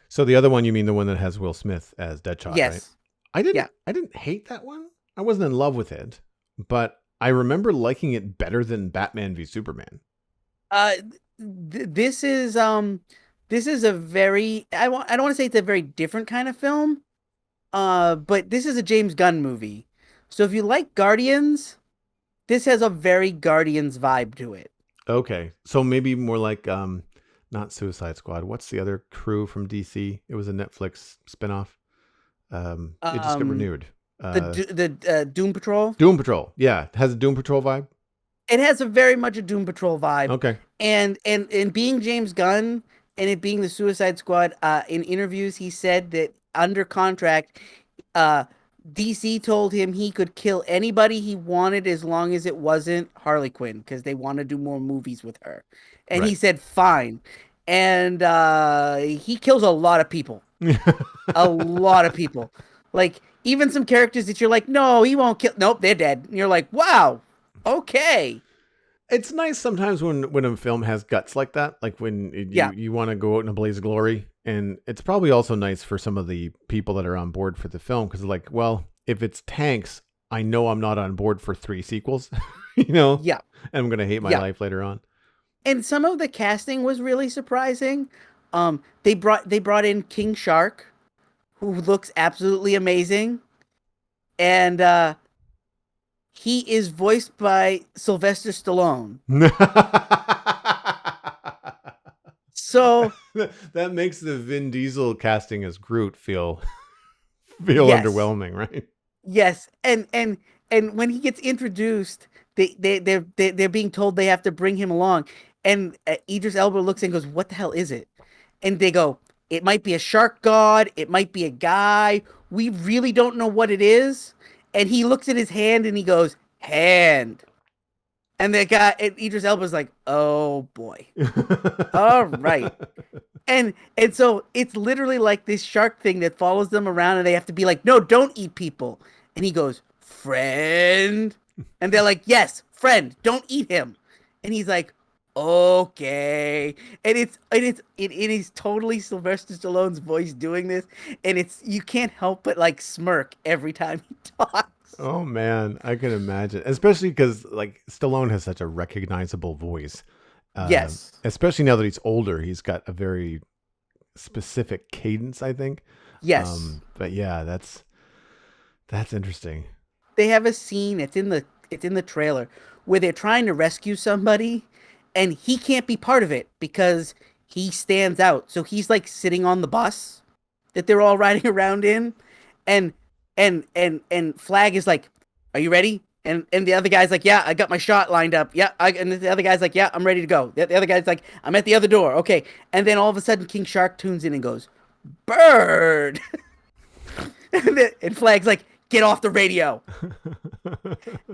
So the other one, you mean the one that has Will Smith as Deadshot, right? Yes. I Yeah. didn't. I didn't hate that one. I wasn't in love with it, but I remember liking it better than Batman v Superman. Uh, this is a very I don't want to say it's a very different kind of film. But this is a James Gunn movie. So if you like Guardians, this has a very Guardians vibe to it. Okay, so maybe more like not Suicide Squad. What's the other crew from DC? It was a Netflix spinoff. It just got Um, renewed. the Uh, Doom Patrol. Doom Patrol. Yeah, it has a Doom Patrol vibe. It has a very much a Doom Patrol vibe, Okay. and being James Gunn and it being the Suicide Squad. In interviews, he said that under contract, uh, DC told him he could kill anybody he wanted as long as it wasn't Harley Quinn because they want to do more movies with her, and he Right. said fine, and he kills a lot of people, a lot of people, like even some characters that you're like, no, he won't kill. Nope, they're dead. And you're like, wow, okay. It's nice sometimes when a film has guts like that, like when Yeah. you want to go out in a blaze of glory, and it's probably also nice for some of the people that are on board for the film because like, well, if it's tanks, I know I'm not on board for 3 sequels, you know, Yeah. and I'm gonna hate my Yeah. life later on. And some of the casting was really surprising. They brought in King Shark, who looks absolutely amazing, and he is voiced by Sylvester Stallone. So That makes the Vin Diesel casting as Groot feel yes, underwhelming, right? yes, and when he gets introduced, they're being told they have to bring him along, and Idris Elba looks and goes, "What the hell is it?" And they go, "It might be a shark god, it might be a guy. We really don't know what it is." And he looks at his hand and he goes, "Hand." And the guy, and Idris Elba's like, "Oh boy, all right." And so it's literally like this shark thing that follows them around, and they have to be like, "No, don't eat people." And he goes, "Friend," and they're like, "Yes, friend, don't eat him." And he's like, "Okay." And it is totally Sylvester Stallone's voice doing this, and it's you can't help but like smirk every time he talks. Oh man, I can imagine, especially because like Stallone has such a recognizable voice. Yes, Especially now that he's older, he's got a very specific cadence, I think. yes. But yeah, that's interesting. They have a scene. It's in the trailer where they're trying to rescue somebody, and he can't be part of it because he stands out. So he's like sitting on the bus that they're all riding around in, and and Flag is like, "Are you ready?" And the other guy's like, "Yeah, I got my shot lined up. Yeah." And the other guy's like, "Yeah, I'm ready to go." The other guy's like, "I'm at the other door." Okay. And then all of a sudden, King Shark tunes in and goes, "Bird." And Flag's like, "Get off the radio."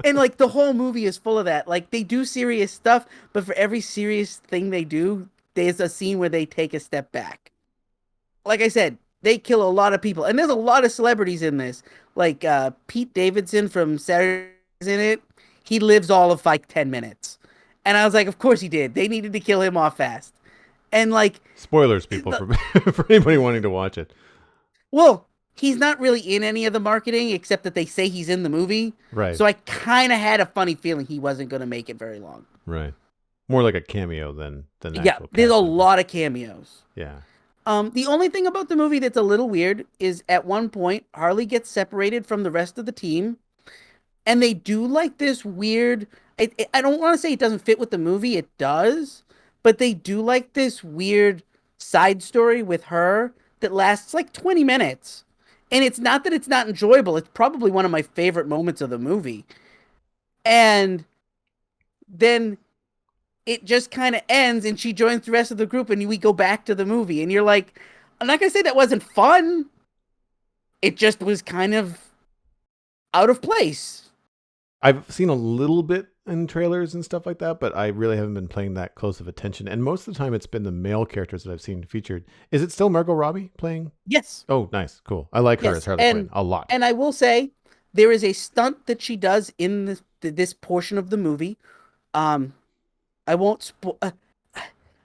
And like the whole movie is full of that. Like they do serious stuff, but for every serious thing they do, there's a scene where they take a step back. Like I said, they kill a lot of people, and there's a lot of celebrities in this. Like Pete Davidson from Saturday is in it. He lives all of like 10 minutes, and I was like, of course he did. They needed to kill him off fast, and like, Spoilers, people, the, for for anybody wanting to watch it. well, he's not really in any of the marketing except that they say he's in the movie. Right, So I kind of had a funny feeling he wasn't going to make it very long. right. More like a cameo than Yeah, actual there's a cast member. lot of cameos. Yeah. The only thing about the movie that's a little weird is at one point Harley gets separated from the rest of the team, and they do like this weird. I don't want to say it doesn't fit with the movie. It does, but they do like this weird side story with her that lasts like 20 minutes. And it's not that it's not enjoyable. It's probably one of my favorite moments of the movie. And then it just kind of ends and she joins the rest of the group and we go back to the movie and you're like, I'm not gonna say that wasn't fun. It just was kind of out of place. I've seen a little bit in trailers and stuff like that, but I really haven't been paying that close of attention. And most of the time, it's been the male characters that I've seen featured. Is it still Margot Robbie playing? Yes, Oh, nice, cool. I like her as yes, Harley Quinn a lot. and I will say there is a stunt that she does in this portion of the movie. Um, I won't I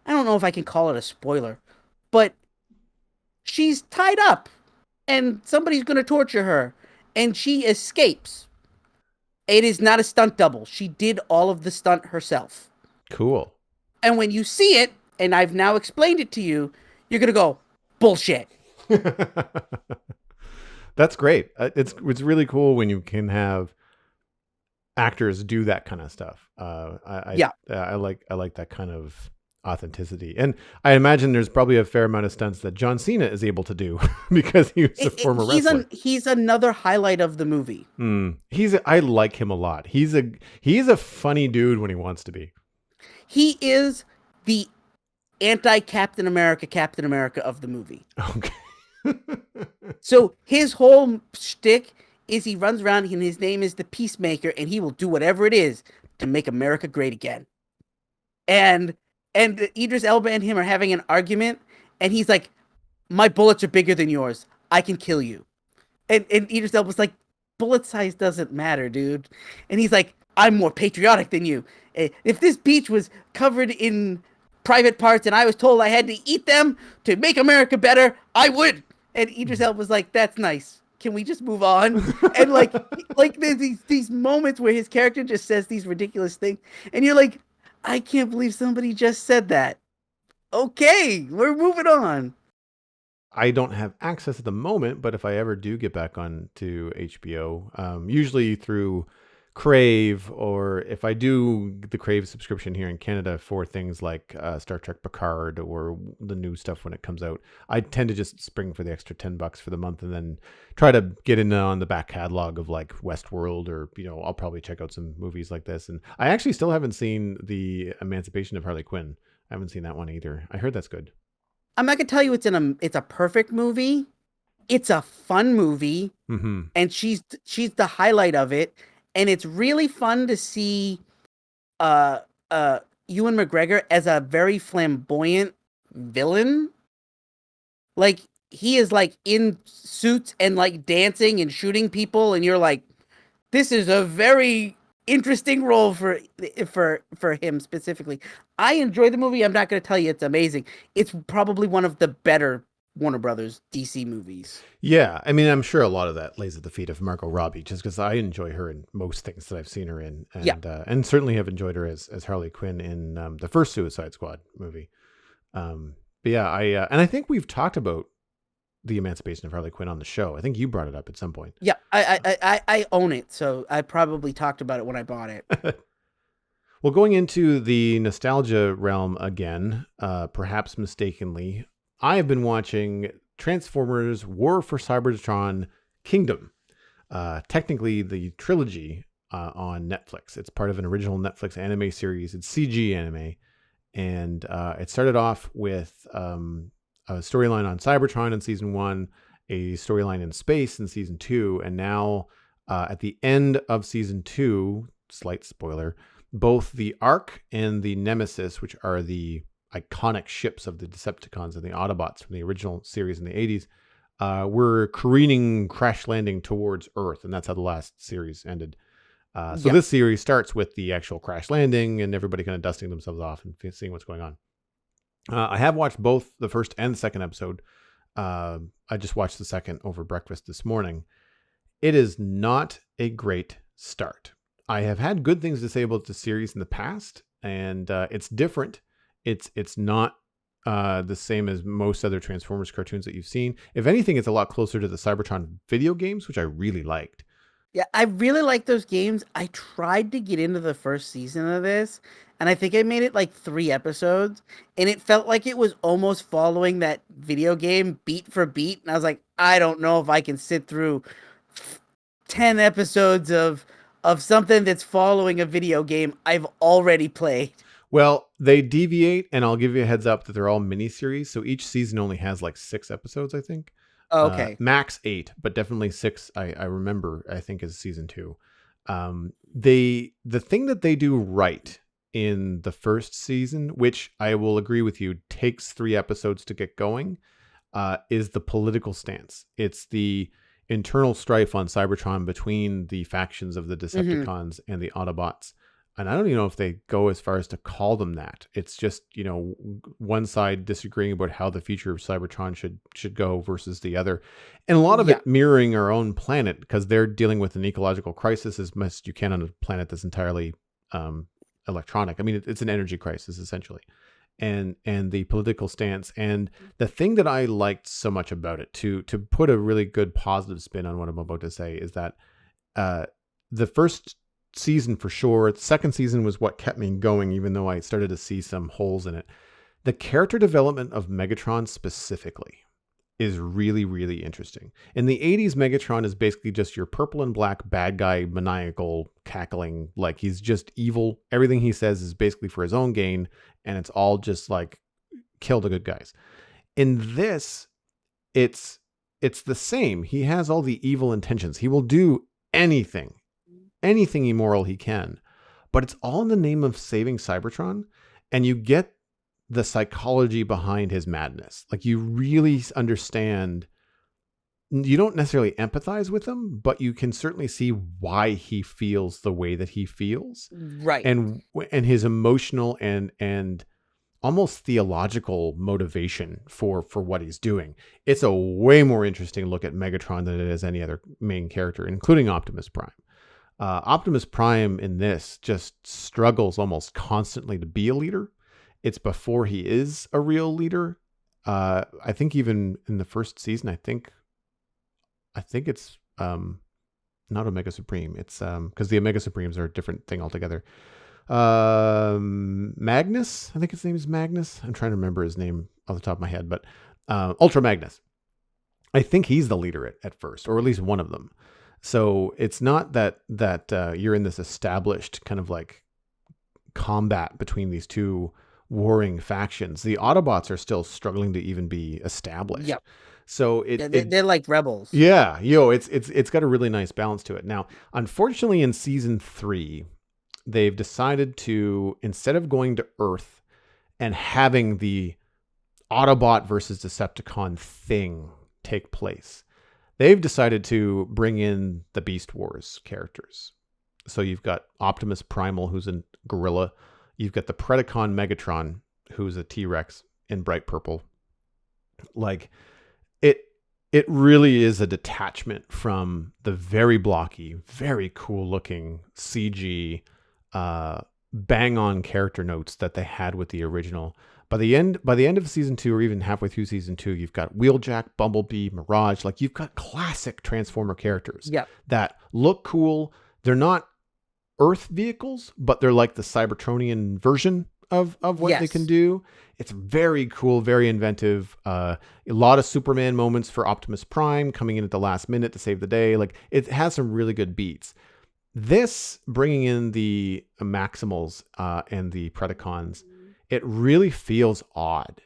don't know if I can call it a spoiler, but she's tied up and somebody's going to torture her and she escapes. It is not a stunt double. She did all of the stunt herself. Cool. And when you see it, and I've now explained it to you, you're going to go, bullshit. That's great. It's really cool when you can have actors do that kind of stuff. Yeah. I like that kind of authenticity, and I imagine there's probably a fair amount of stunts that John Cena is able to do because he was a former wrestler. He's another highlight of the movie. I like him a lot. He's a funny dude when he wants to be. He is the anti-Captain America of the movie. Okay. So his whole shtick is he runs around and his name is the Peacemaker, and he will do whatever it is to make America great again. And Idris Elba and him are having an argument, and he's like, "My bullets are bigger than yours. I can kill you." And Idris Elba's like, "Bullet size doesn't matter, dude." And he's like, "I'm more patriotic than you. If this beach was covered in private parts and I was told I had to eat them to make America better, I would." And Idris Elba's like, "That's nice. Can we just move on?" And like there's these moments where his character just says these ridiculous things, and you're like, I can't believe somebody just said that. Okay, we're moving on. I don't have access at the moment, but if I ever do get back on to HBO, usually through Crave, or if I do the Crave subscription here in Canada for things like Star Trek Picard or the new stuff when it comes out, I tend to just spring for the extra $10 for the month and then try to get in on the back catalog of like Westworld, or I'll probably check out some movies like this. And I actually still haven't seen the Emancipation of Harley Quinn. I haven't seen that one either. I heard that's good. I'm not gonna tell you it's a perfect movie. It's a fun movie, and she's the highlight of it. And it's really fun to see uh Ewan McGregor as a very flamboyant villain. Like he is like in suits and like dancing and shooting people, and you're like, this is a very interesting role for him specifically. I enjoy the movie. I'm not going to tell you it's amazing. It's probably one of the better Warner Brothers DC movies. Yeah, I mean, I'm sure a lot of that lays at the feet of Margot Robbie, just because I enjoy her in most things that I've seen her in, and certainly have enjoyed her as Harley Quinn in the first Suicide Squad movie. But yeah, I think we've talked about the Emancipation of Harley Quinn on the show. I think you brought it up at some point. Yeah, I own it, so I probably talked about it when I bought it. Well, going into the nostalgia realm again, perhaps mistakenly, I have been watching Transformers War for Cybertron Kingdom. Technically the trilogy on Netflix. It's part of an original Netflix anime series. It's CG anime. And it started off with a storyline on Cybertron in season 1, a storyline in space in season 2, and now at the end of season 2, slight spoiler, both the Ark and the Nemesis, which are the iconic ships of the Decepticons and the Autobots from the original series in the 80s, were careening, crash landing towards Earth, and that's how the last series ended. So this series starts with the actual crash landing and everybody kind of dusting themselves off and seeing what's going on. I have watched both the first and the second episode. I just watched the second over breakfast this morning. It is not a great start. I have had good things to say about the series in the past, and it's different. It's not the same as most other Transformers cartoons that you've seen. If anything, it's a lot closer to the Cybertron video games, which I really liked. Yeah, I really like those games. I tried to get into the first season of this, and I think I made it like 3 episodes, and it felt like it was almost following that video game beat for beat. And I was like, I don't know if I can sit through 10 episodes of something that's following a video game I've already played. Well, they deviate, and I'll give you a heads up that they're all miniseries. So each season only has like 6 episodes, I think. Okay. Max 8, but definitely 6. I remember. I think is season 2. The thing that they do right in the first season, which I will agree with you, takes 3 episodes to get going, is the political stance. It's the internal strife on Cybertron between the factions of the Decepticons and the Autobots. And I don't even know if they go as far as to call them that. It's just, one side disagreeing about how the future of Cybertron should go versus the other. And a lot of it mirroring our own planet, because they're dealing with an ecological crisis as much as you can on a planet that's entirely electronic. I mean, it's an energy crisis, essentially. And the political stance. And the thing that I liked so much about it, to put a really good positive spin on what I'm about to say, is that the first season for sure, the second season was what kept me going, even though I started to see some holes in it. The character development of Megatron specifically is really, really interesting. In the 80s, Megatron is basically just your purple and black bad guy, maniacal, cackling, like he's just evil. Everything he says is basically for his own gain, and it's all just like kill the good guys. In this, it's the same. He has all the evil intentions. He will do anything immoral he can, but it's all in the name of saving Cybertron. And you get the psychology behind his madness. Like, you really understand. You don't necessarily empathize with him, but you can certainly see why he feels the way that he feels. Right. And his emotional and almost theological motivation for what he's doing. It's a way more interesting look at Megatron than it is any other main character, including Optimus Prime. Optimus Prime in this just struggles almost constantly to be a leader. It's before he is a real leader. I think even in the first season, I think it's not Omega Supreme. It's because the Omega Supremes are a different thing altogether. Magnus, I think his name is Magnus. I'm trying to remember his name off the top of my head, but Ultra Magnus. I think he's the leader at first, or at least one of them. So it's not that you're in this established kind of like combat between these two warring factions. The Autobots are still struggling to even be established. Yep. So they're like rebels. Yeah, it's got a really nice balance to it. Now, unfortunately, in season 3, they've decided to, instead of going to Earth and having the Autobot versus Decepticon thing take place, they've decided to bring in the Beast Wars characters. So you've got Optimus Primal, who's a gorilla. You've got the Predacon Megatron, who's a T-Rex in bright purple. Like, it really is a detachment from the very blocky, very cool looking CG, bang on character notes that they had with the original. By the end of season 2, or even halfway through season 2, you've got Wheeljack, Bumblebee, Mirage. Like, you've got classic Transformer characters that look cool. They're not Earth vehicles, but they're like the Cybertronian version of what they can do. It's very cool, very inventive. A lot of Superman moments for Optimus Prime coming in at the last minute to save the day. Like, it has some really good beats. This, bringing in the Maximals and the Predacons, it really feels odd.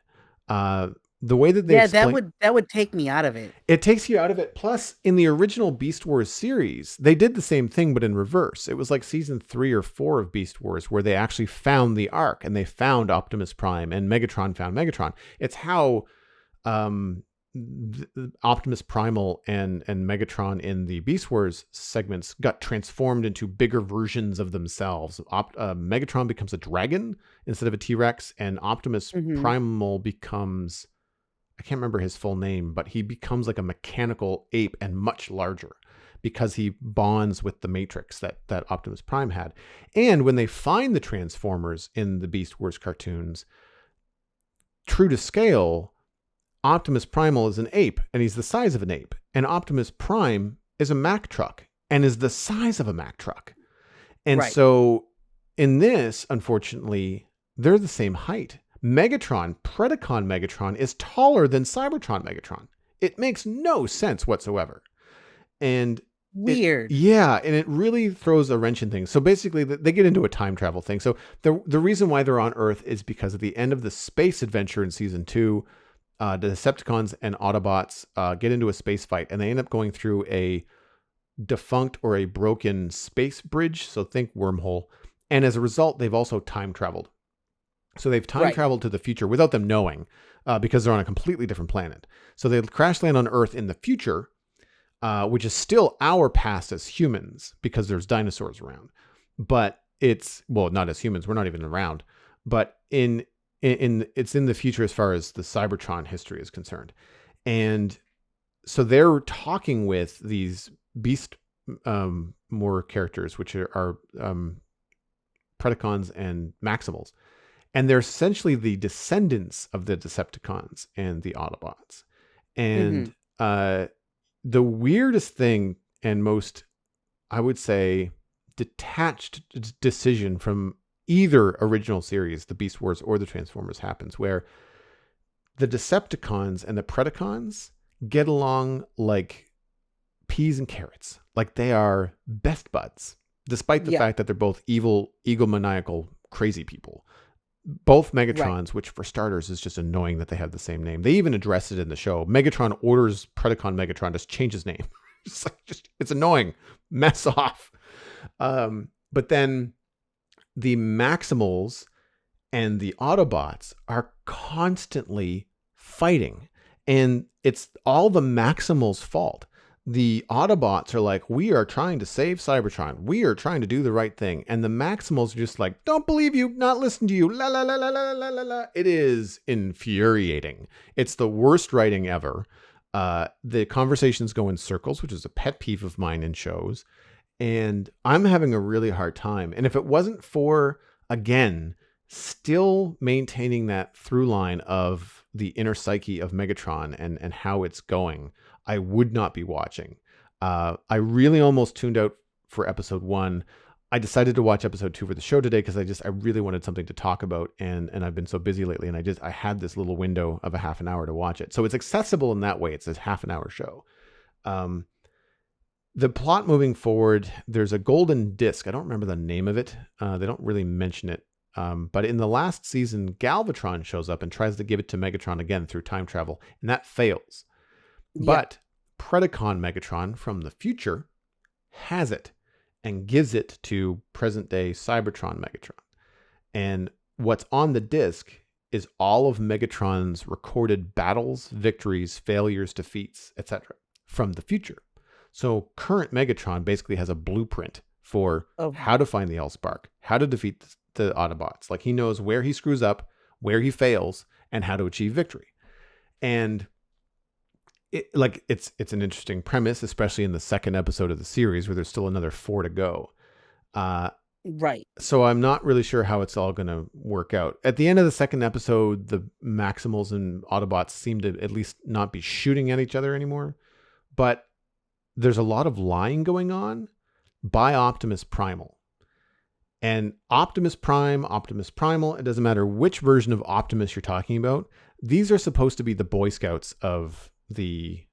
The way that they explain, that would take me out of it. It takes you out of it. Plus, in the original Beast Wars series, they did the same thing, but in reverse. It was like season 3 or 4 of Beast Wars where they actually found the Ark and they found Optimus Prime, and Megatron found Megatron. It's how Optimus Primal and Megatron in the Beast Wars segments got transformed into bigger versions of themselves. Megatron becomes a dragon instead of a T-Rex, and Optimus Primal becomes, I can't remember his full name, but he becomes like a mechanical ape and much larger because he bonds with the Matrix that Optimus Prime had. And when they find the Transformers in the Beast Wars cartoons, true to scale, Optimus Primal is an ape, and he's the size of an ape. And Optimus Prime is a Mack truck and is the size of a Mack truck. And so in this, unfortunately, they're the same height. Megatron, Predacon Megatron, is taller than Cybertron Megatron. It makes no sense whatsoever. And Weird. Yeah, and it really throws a wrench in things. So basically, they get into a time travel thing. So the reason why they're on Earth is because at the end of the space adventure in season 2, the Decepticons and Autobots get into a space fight, and they end up going through a defunct or a broken space bridge. So think wormhole. And as a result, they've also time traveled. So they've time traveled to the future without them knowing, because they're on a completely different planet. So they crash land on Earth in the future, which is still our past as humans because there's dinosaurs around. But it's, well, not as humans. We're not even around. But it's in the future as far as the Cybertron history is concerned. And so they're talking with these beast more characters, which are Predacons and Maximals. And they're essentially the descendants of the Decepticons and the Autobots. And the weirdest thing and most, I would say, detached decision from either original series, the Beast Wars or the Transformers, happens where the Decepticons and the Predacons get along like peas and carrots. Like they are best buds, despite the fact that they're both evil, egomaniacal, crazy people. Both Megatrons, which for starters is just annoying that they have the same name. They even address it in the show. Megatron orders Predacon Megatron to change his name. It's annoying. Mess off. But then the Maximals and the Autobots are constantly fighting. And it's all the Maximals' fault. The Autobots are like, we are trying to save Cybertron. We are trying to do the right thing. And the Maximals are just like, don't believe you, not listen to you. La la la la la la la la. It is infuriating. It's the worst writing ever. The conversations go in circles, which is a pet peeve of mine in shows. And I'm having a really hard time. And if it wasn't for, again, still maintaining that through line of the inner psyche of Megatron and how it's going, I would not be watching. I really almost tuned out for episode 1. I decided to watch episode 2 for the show today because I really wanted something to talk about, and I've been so busy lately, and I had this little window of a half an hour to watch it. So it's accessible in that way. It's a half an hour show. The plot moving forward, there's a golden disc. I don't remember the name of it. They don't really mention it. But in the last season, Galvatron shows up and tries to give it to Megatron again through time travel, and that fails. But Predacon Megatron from the future has it and gives it to present-day Cybertron Megatron. And what's on the disc is all of Megatron's recorded battles, victories, failures, defeats, etc. from the future. So current Megatron basically has a blueprint for how to find the Allspark, how to defeat the Autobots. Like he knows where he screws up, where he fails, and how to achieve victory. And it's an interesting premise, especially in the second episode of the series where there's still another 4 to go. So I'm not really sure how it's all going to work out. At the end of the second episode, the Maximals and Autobots seem to at least not be shooting at each other anymore. But there's a lot of lying going on by Optimus Primal. And Optimus Prime, Optimus Primal, it doesn't matter which version of Optimus you're talking about. These are supposed to be the Boy Scouts of the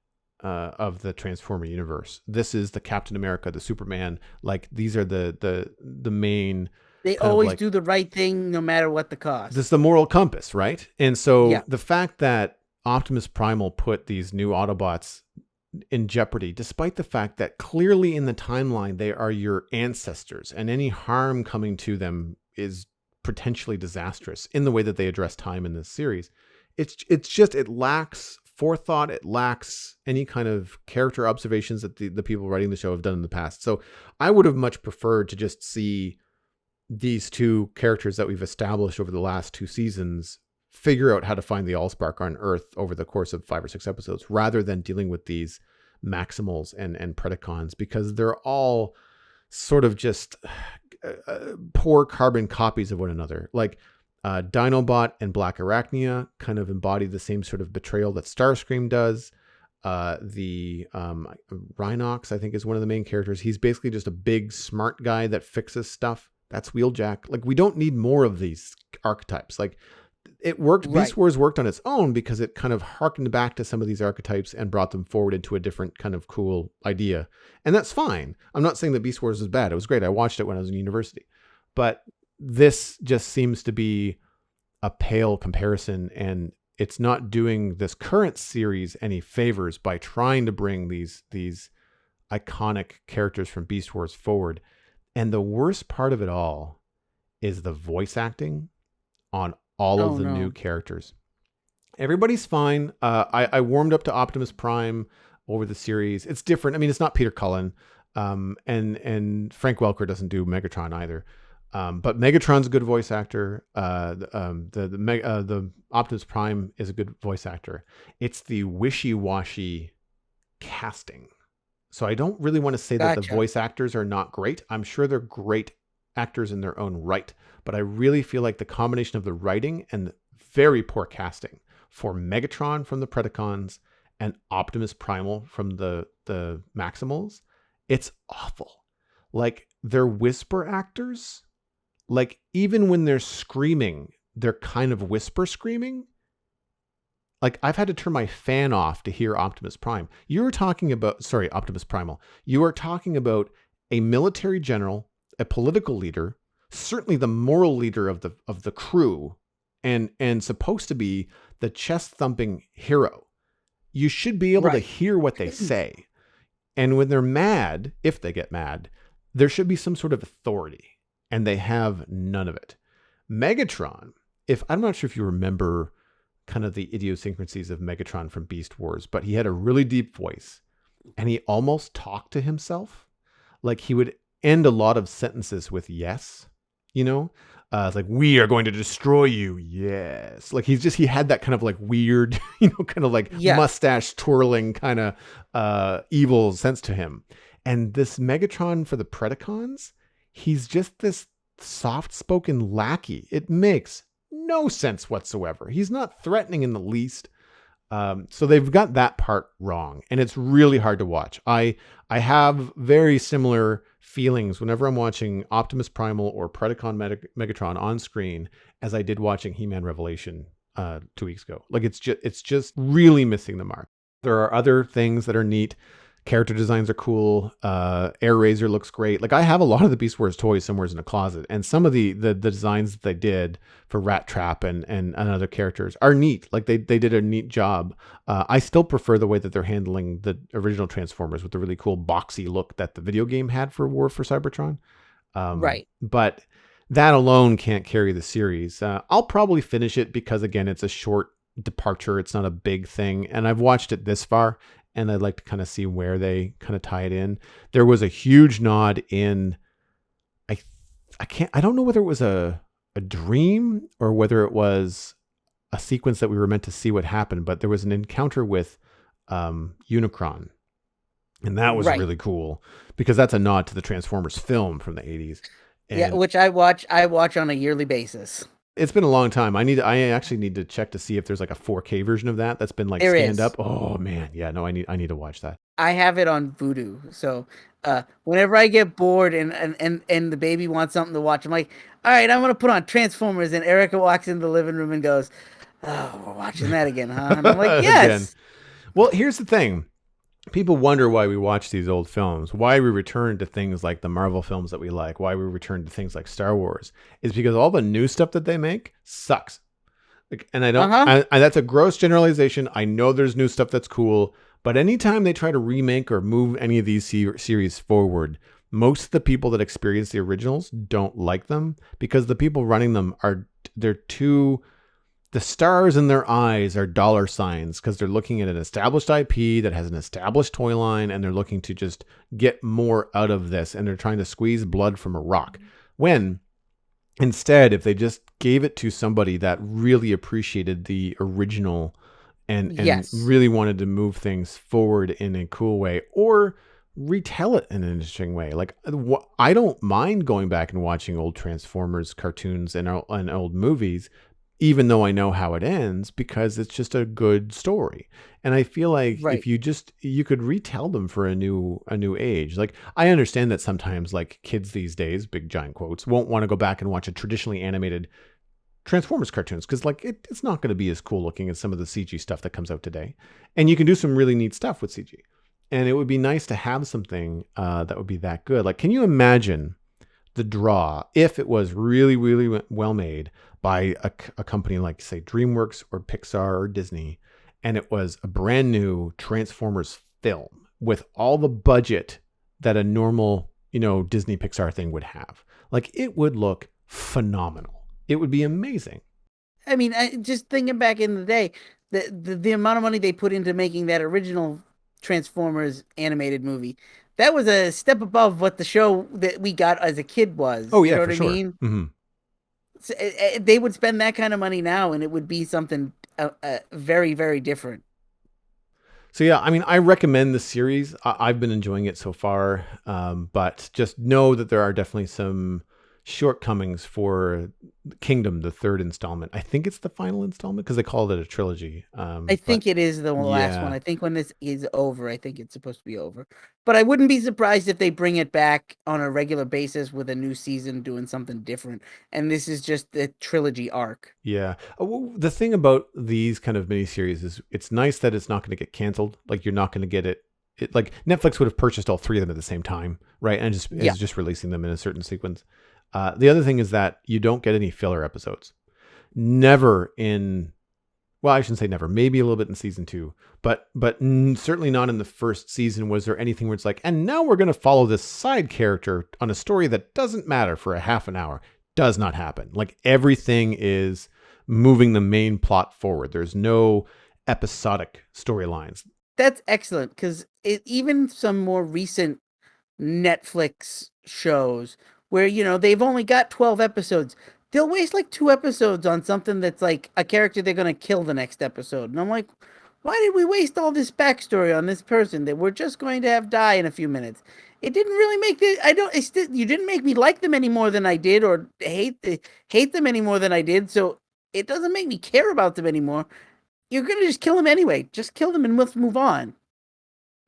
Transformer universe. This is the Captain America, the Superman. Like these are the main. They always do the right thing no matter what the cost. This is the moral compass, right? And so the fact that Optimus Primal put these new Autobots in jeopardy, despite the fact that clearly in the timeline they are your ancestors, and any harm coming to them is potentially disastrous in the way that they address time in this series. It lacks forethought. It lacks any kind of character observations that the people writing the show have done in the past. So I would have much preferred to just see these two characters that we've established over the last 2 seasons figure out how to find the Allspark on Earth over the course of 5 or 6 episodes, rather than dealing with these Maximals and Predacons, because they're all sort of just poor carbon copies of one another. Like Dinobot and Black Arachnia kind of embody the same sort of betrayal that Starscream does. The Rhinox, I think, is one of the main characters. He's basically just a big smart guy that fixes stuff. That's Wheeljack. Like, we don't need more of these archetypes. Like, it worked. Beast Right. Wars worked on its own because it kind of harkened back to some of these archetypes and brought them forward into a different kind of cool idea. And that's fine. I'm not saying that Beast Wars is bad. It was great. I watched it when I was in university. But this just seems to be a pale comparison, and it's not doing this current series any favors by trying to bring these iconic characters from Beast Wars forward. And the worst part of it all is the voice acting on all of the new characters. Everybody's fine. I warmed up to Optimus Prime over the series. It's different. I mean, it's not Peter Cullen, and Frank Welker doesn't do Megatron either. But Megatron's a good voice actor. The Optimus Prime is a good voice actor. It's the wishy-washy casting. So I don't really want to say that the voice actors are not great. I'm sure they're great actors in their own right, but I really feel like the combination of the writing and the very poor casting for Megatron from the Predacons and Optimus Primal from the Maximals, it's awful. Like, they're whisper actors. Like, even when they're screaming, they're kind of whisper screaming. Like, I've had to turn my fan off to hear Optimus Prime. Optimus Primal. You are talking about a military general, a political leader, certainly the moral leader of the crew, and supposed to be the chest thumping hero. You should be able to hear what they say. And when they're mad, if they get mad, there should be some sort of authority, and they have none of it. Megatron, I'm not sure if you remember kind of the idiosyncrasies of Megatron from Beast Wars, but he had a really deep voice, and he almost talked to himself. Like, he would end a lot of sentences with yes, it's like, we are going to destroy you. Yes. Like, he had that kind of like weird, kind of like mustache twirling kind of evil sense to him. And this Megatron for the Predacons, he's just this soft-spoken lackey. It makes no sense whatsoever. He's not threatening in the least. So they've got that part wrong, and it's really hard to watch. I have very similar feelings whenever I'm watching Optimus Primal or Predacon Megatron on screen as I did watching He-Man Revelation 2 weeks ago. Like, it's just really missing the mark. There are other things that are neat. Character designs are cool. Air Razor looks great. Like, I have a lot of the Beast Wars toys somewhere in a closet, and some of the designs that they did for Rat Trap and other characters are neat. Like, they did a neat job. I still prefer the way that they're handling the original Transformers with the really cool boxy look that the video game had for War for Cybertron. But that alone can't carry the series. I'll probably finish it because, again, it's a short departure. It's not a big thing, and I've watched it this far, and I'd like to kind of see where they kind of tie it in. There was a huge nod in, I don't know whether it was a dream or whether it was a sequence that we were meant to see what happened, but there was an encounter with Unicron. And that was really cool because that's a nod to the Transformers film from the 80s. And which I watch on a yearly basis. It's been a long time. I actually need to check to see if there's like a 4K version of that's been like stand up. Oh man. Yeah, no, I need to watch that. I have it on Vudu. So whenever I get bored and the baby wants something to watch, I'm like, all right, I'm going to put on Transformers. And Erica walks into the living room and goes, oh, we're watching that again, huh? And I'm like, yes. Again. Well, here's the thing. People wonder why we watch these old films, why we return to things like the Marvel films that we like, why we return to things like Star Wars, is because all the new stuff that they make sucks. Like, and I don't, that's a gross generalization. I know there's new stuff that's cool, but anytime they try to remake or move any of these series forward, most of the people that experience the originals don't like them because the people running them the stars in their eyes are dollar signs because they're looking at an established IP that has an established toy line, and they're looking to just get more out of this, and they're trying to squeeze blood from a rock. When instead, if they just gave it to somebody that really appreciated the original and really wanted to move things forward in a cool way, or retell it in an interesting way. Like, I don't mind going back and watching old Transformers cartoons and old movies, even though I know how it ends, because it's just a good story. And I feel like if you could retell them for a new age. Like, I understand that sometimes like kids these days, big giant quotes, won't want to go back and watch a traditionally animated Transformers cartoons, because like it's not going to be as cool looking as some of the CG stuff that comes out today, and you can do some really neat stuff with CG. And it would be nice to have something that would be that good. Like, can you imagine the draw if it was really, really well made by a company like, say, DreamWorks or Pixar or Disney, and it was a brand new Transformers film with all the budget that a normal, Disney Pixar thing would have? Like, it would look phenomenal. It would be amazing. I mean, just thinking back in the day, the amount of money they put into making that original Transformers animated movie, that was a step above what the show that we got as a kid was. Oh, You yeah, know for what I sure. mean? Mm-hmm. So, they would spend that kind of money now, and it would be something very, very different. So yeah, I mean, I recommend the series. I've been enjoying it so far, but just know that there are definitely some shortcomings for Kingdom, the third installment. I think it's the final installment because they called it a trilogy. I But think it is the last one. yeah, I think when this is over, I think it's supposed to be over. But I wouldn't be surprised if they bring it back on a regular basis with a new season doing something different. And this is just the trilogy arc. yeah. Well, the thing about these kind of miniseries is it's nice that it's not going to get canceled. Like you're not going to get it. Like Netflix would have purchased all three of them at the same time, right? And Yeah. is just releasing them in a certain sequence. The other thing is that you don't get any filler episodes. Never in, well, I shouldn't say never, maybe a little bit in season 2, but certainly not in the first season was there anything where it's like, and now we're going to follow this side character on a story that doesn't matter for a half an hour. Does not happen. Like everything is moving the main plot forward. There's no episodic storylines. That's excellent because even some more recent Netflix shows where, they've only got 12 episodes. They'll waste like 2 episodes on something that's like a character they're going to kill the next episode. And I'm like, why did we waste all this backstory on this person that we're just going to have die in a few minutes? It didn't really make you didn't make me like them any more than I did or hate them any more than I did. So it doesn't make me care about them anymore. You're going to just kill them anyway. Just kill them and let's move on.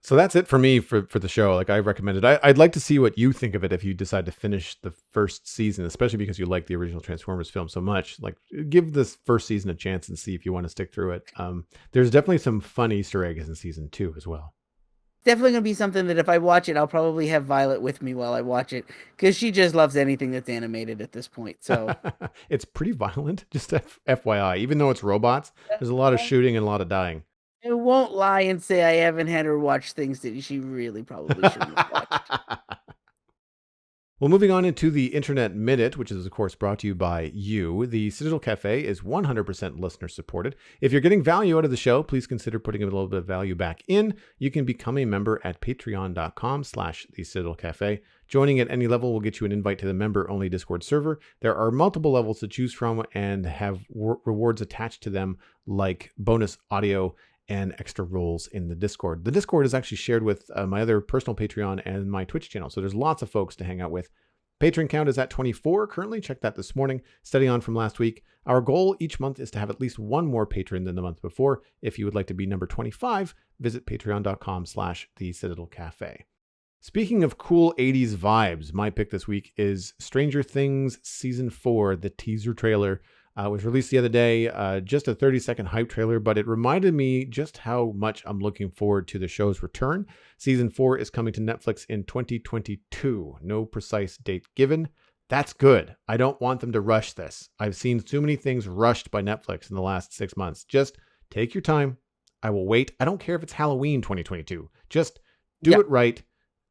So that's it for me for the show. Like I recommended, I'd like to see what you think of it if you decide to finish the first season, especially because you like the original Transformers film so much. Like give this first season a chance and see if you want to stick through it. There's definitely some fun Easter eggs in season 2 as well. Definitely going to be something that if I watch it, I'll probably have Violet with me while I watch it because she just loves anything that's animated at this point. So it's pretty violent, just FYI. Even though it's robots, there's a lot of shooting and a lot of dying. I won't lie and say I haven't had her watch things that she really probably shouldn't have watched. Well, moving on into the Internet Minute, which is, of course, brought to you by you. The Citadel Cafe is 100% listener supported. If you're getting value out of the show, please consider putting a little bit of value back in. You can become a member at patreon.com/the Citadel Cafe. Joining at any level will get you an invite to the member-only Discord server. There are multiple levels to choose from and have rewards attached to them, like bonus audio and extra roles in the Discord. The Discord is actually shared with my other personal Patreon and my Twitch channel, so there's lots of folks to hang out with. Patreon count is at 24 currently. Checked that this morning. Steady on from last week. Our goal each month is to have at least one more patron than the month before. If you would like to be number 25, visit patreon.com/the Citadel Cafe. Speaking of cool 80s vibes, my pick this week is Stranger Things Season 4, the teaser trailer. Was released the other day, just a 30-second hype trailer, but it reminded me just how much I'm looking forward to the show's return. Season 4 is coming to Netflix in 2022. No precise date given. That's good. I don't want them to rush this. I've seen too many things rushed by Netflix in the last 6 months. Just take your time. I will wait. I don't care if it's Halloween 2022. Just do it right.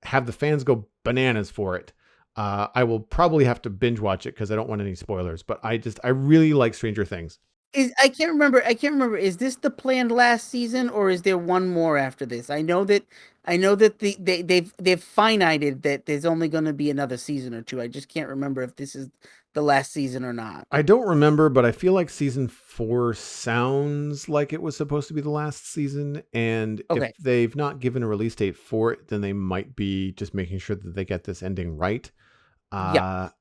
Have the fans go bananas for it. I will probably have to binge watch it because I don't want any spoilers, but I really like Stranger Things. I can't remember. Is this the planned last season or is there one more after this? I know that they've finited that there's only going to be another season or two. I just can't remember if this is the last season or not. I don't remember, but I feel like season 4 sounds like it was supposed to be the last season. And if they've not given a release date for it, then they might be just making sure that they get this ending right. I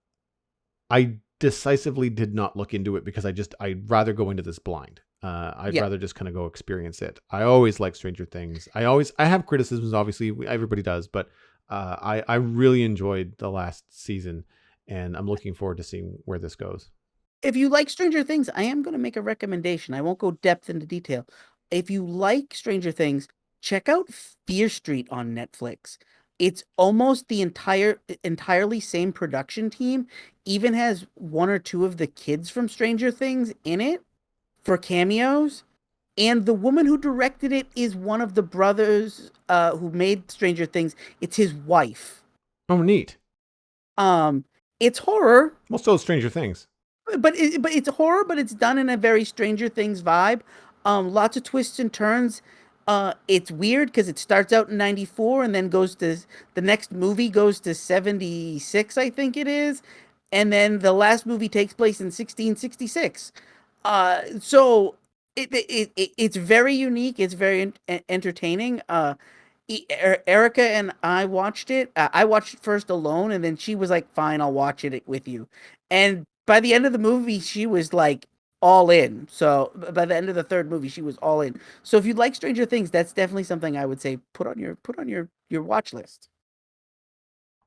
decisively did not look into it because I'd rather go into this blind. I'd rather just kind of go experience it. I always like Stranger Things. I have criticisms, obviously, everybody does, but I really enjoyed the last season, and I'm looking forward to seeing where this goes. If you like Stranger Things, I am going to make a recommendation. I won't go depth into detail. If you like Stranger Things, check out Fear Street on Netflix. It's almost the entirely same production team, even has one or two of the kids from Stranger Things in it for cameos. And the woman who directed it is one of the brothers who made Stranger Things. It's his wife. Oh, neat. Um, it's horror, Well, so is Stranger Things. but it's horror, but it's done in a very Stranger Things vibe. Lots of twists and turns. It's weird because it starts out in '94 and then goes to the next movie goes to '76, I think it is, and then the last movie takes place in 1666. So it's very unique. It's very entertaining. Erica and I watched it. I watched it first alone, and then she was like, "Fine, I'll watch it with you." And by the end of the movie, she was like all in. So by the end of the third movie, she was all in. So if you like Stranger Things, that's definitely something I would say put on your watch list.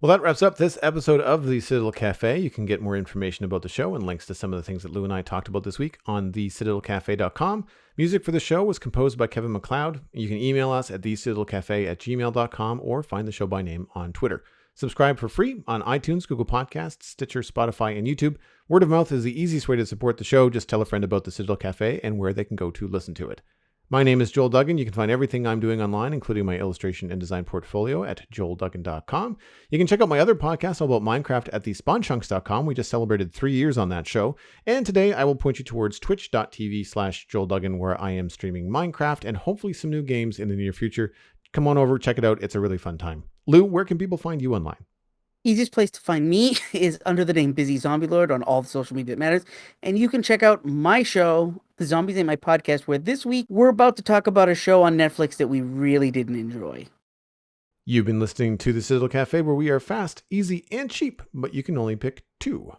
Well, that wraps up this episode of the Citadel Cafe. You can get more information about the show and links to some of the things that Lou and I talked about this week on thecitadelcafe.com. Music for the show was composed by Kevin MacLeod. You can email us at thecitadelcafe@gmail.com or find the show by name on Twitter. Subscribe for free on iTunes, Google Podcasts, Stitcher, Spotify, and YouTube. Word of mouth is the easiest way to support the show. Just tell a friend about the Citadel Cafe and where they can go to listen to it. My name is Joel Duggan. You can find everything I'm doing online, including my illustration and design portfolio at joelduggan.com. You can check out my other podcast all about Minecraft at thespawnchunks.com. We just celebrated 3 years on that show. And today I will point you towards twitch.tv/joelduggan, where I am streaming Minecraft and hopefully some new games in the near future. Come on over, check it out. It's a really fun time. Lou, where can people find you online? Easiest place to find me is under the name Busy Zombie Lord on all the social media that matters. And you can check out my show, The Zombies Ain't My Podcast, where this week we're about to talk about a show on Netflix that we really didn't enjoy. You've been listening to the Citadel Cafe, where we are fast, easy, and cheap, but you can only pick two.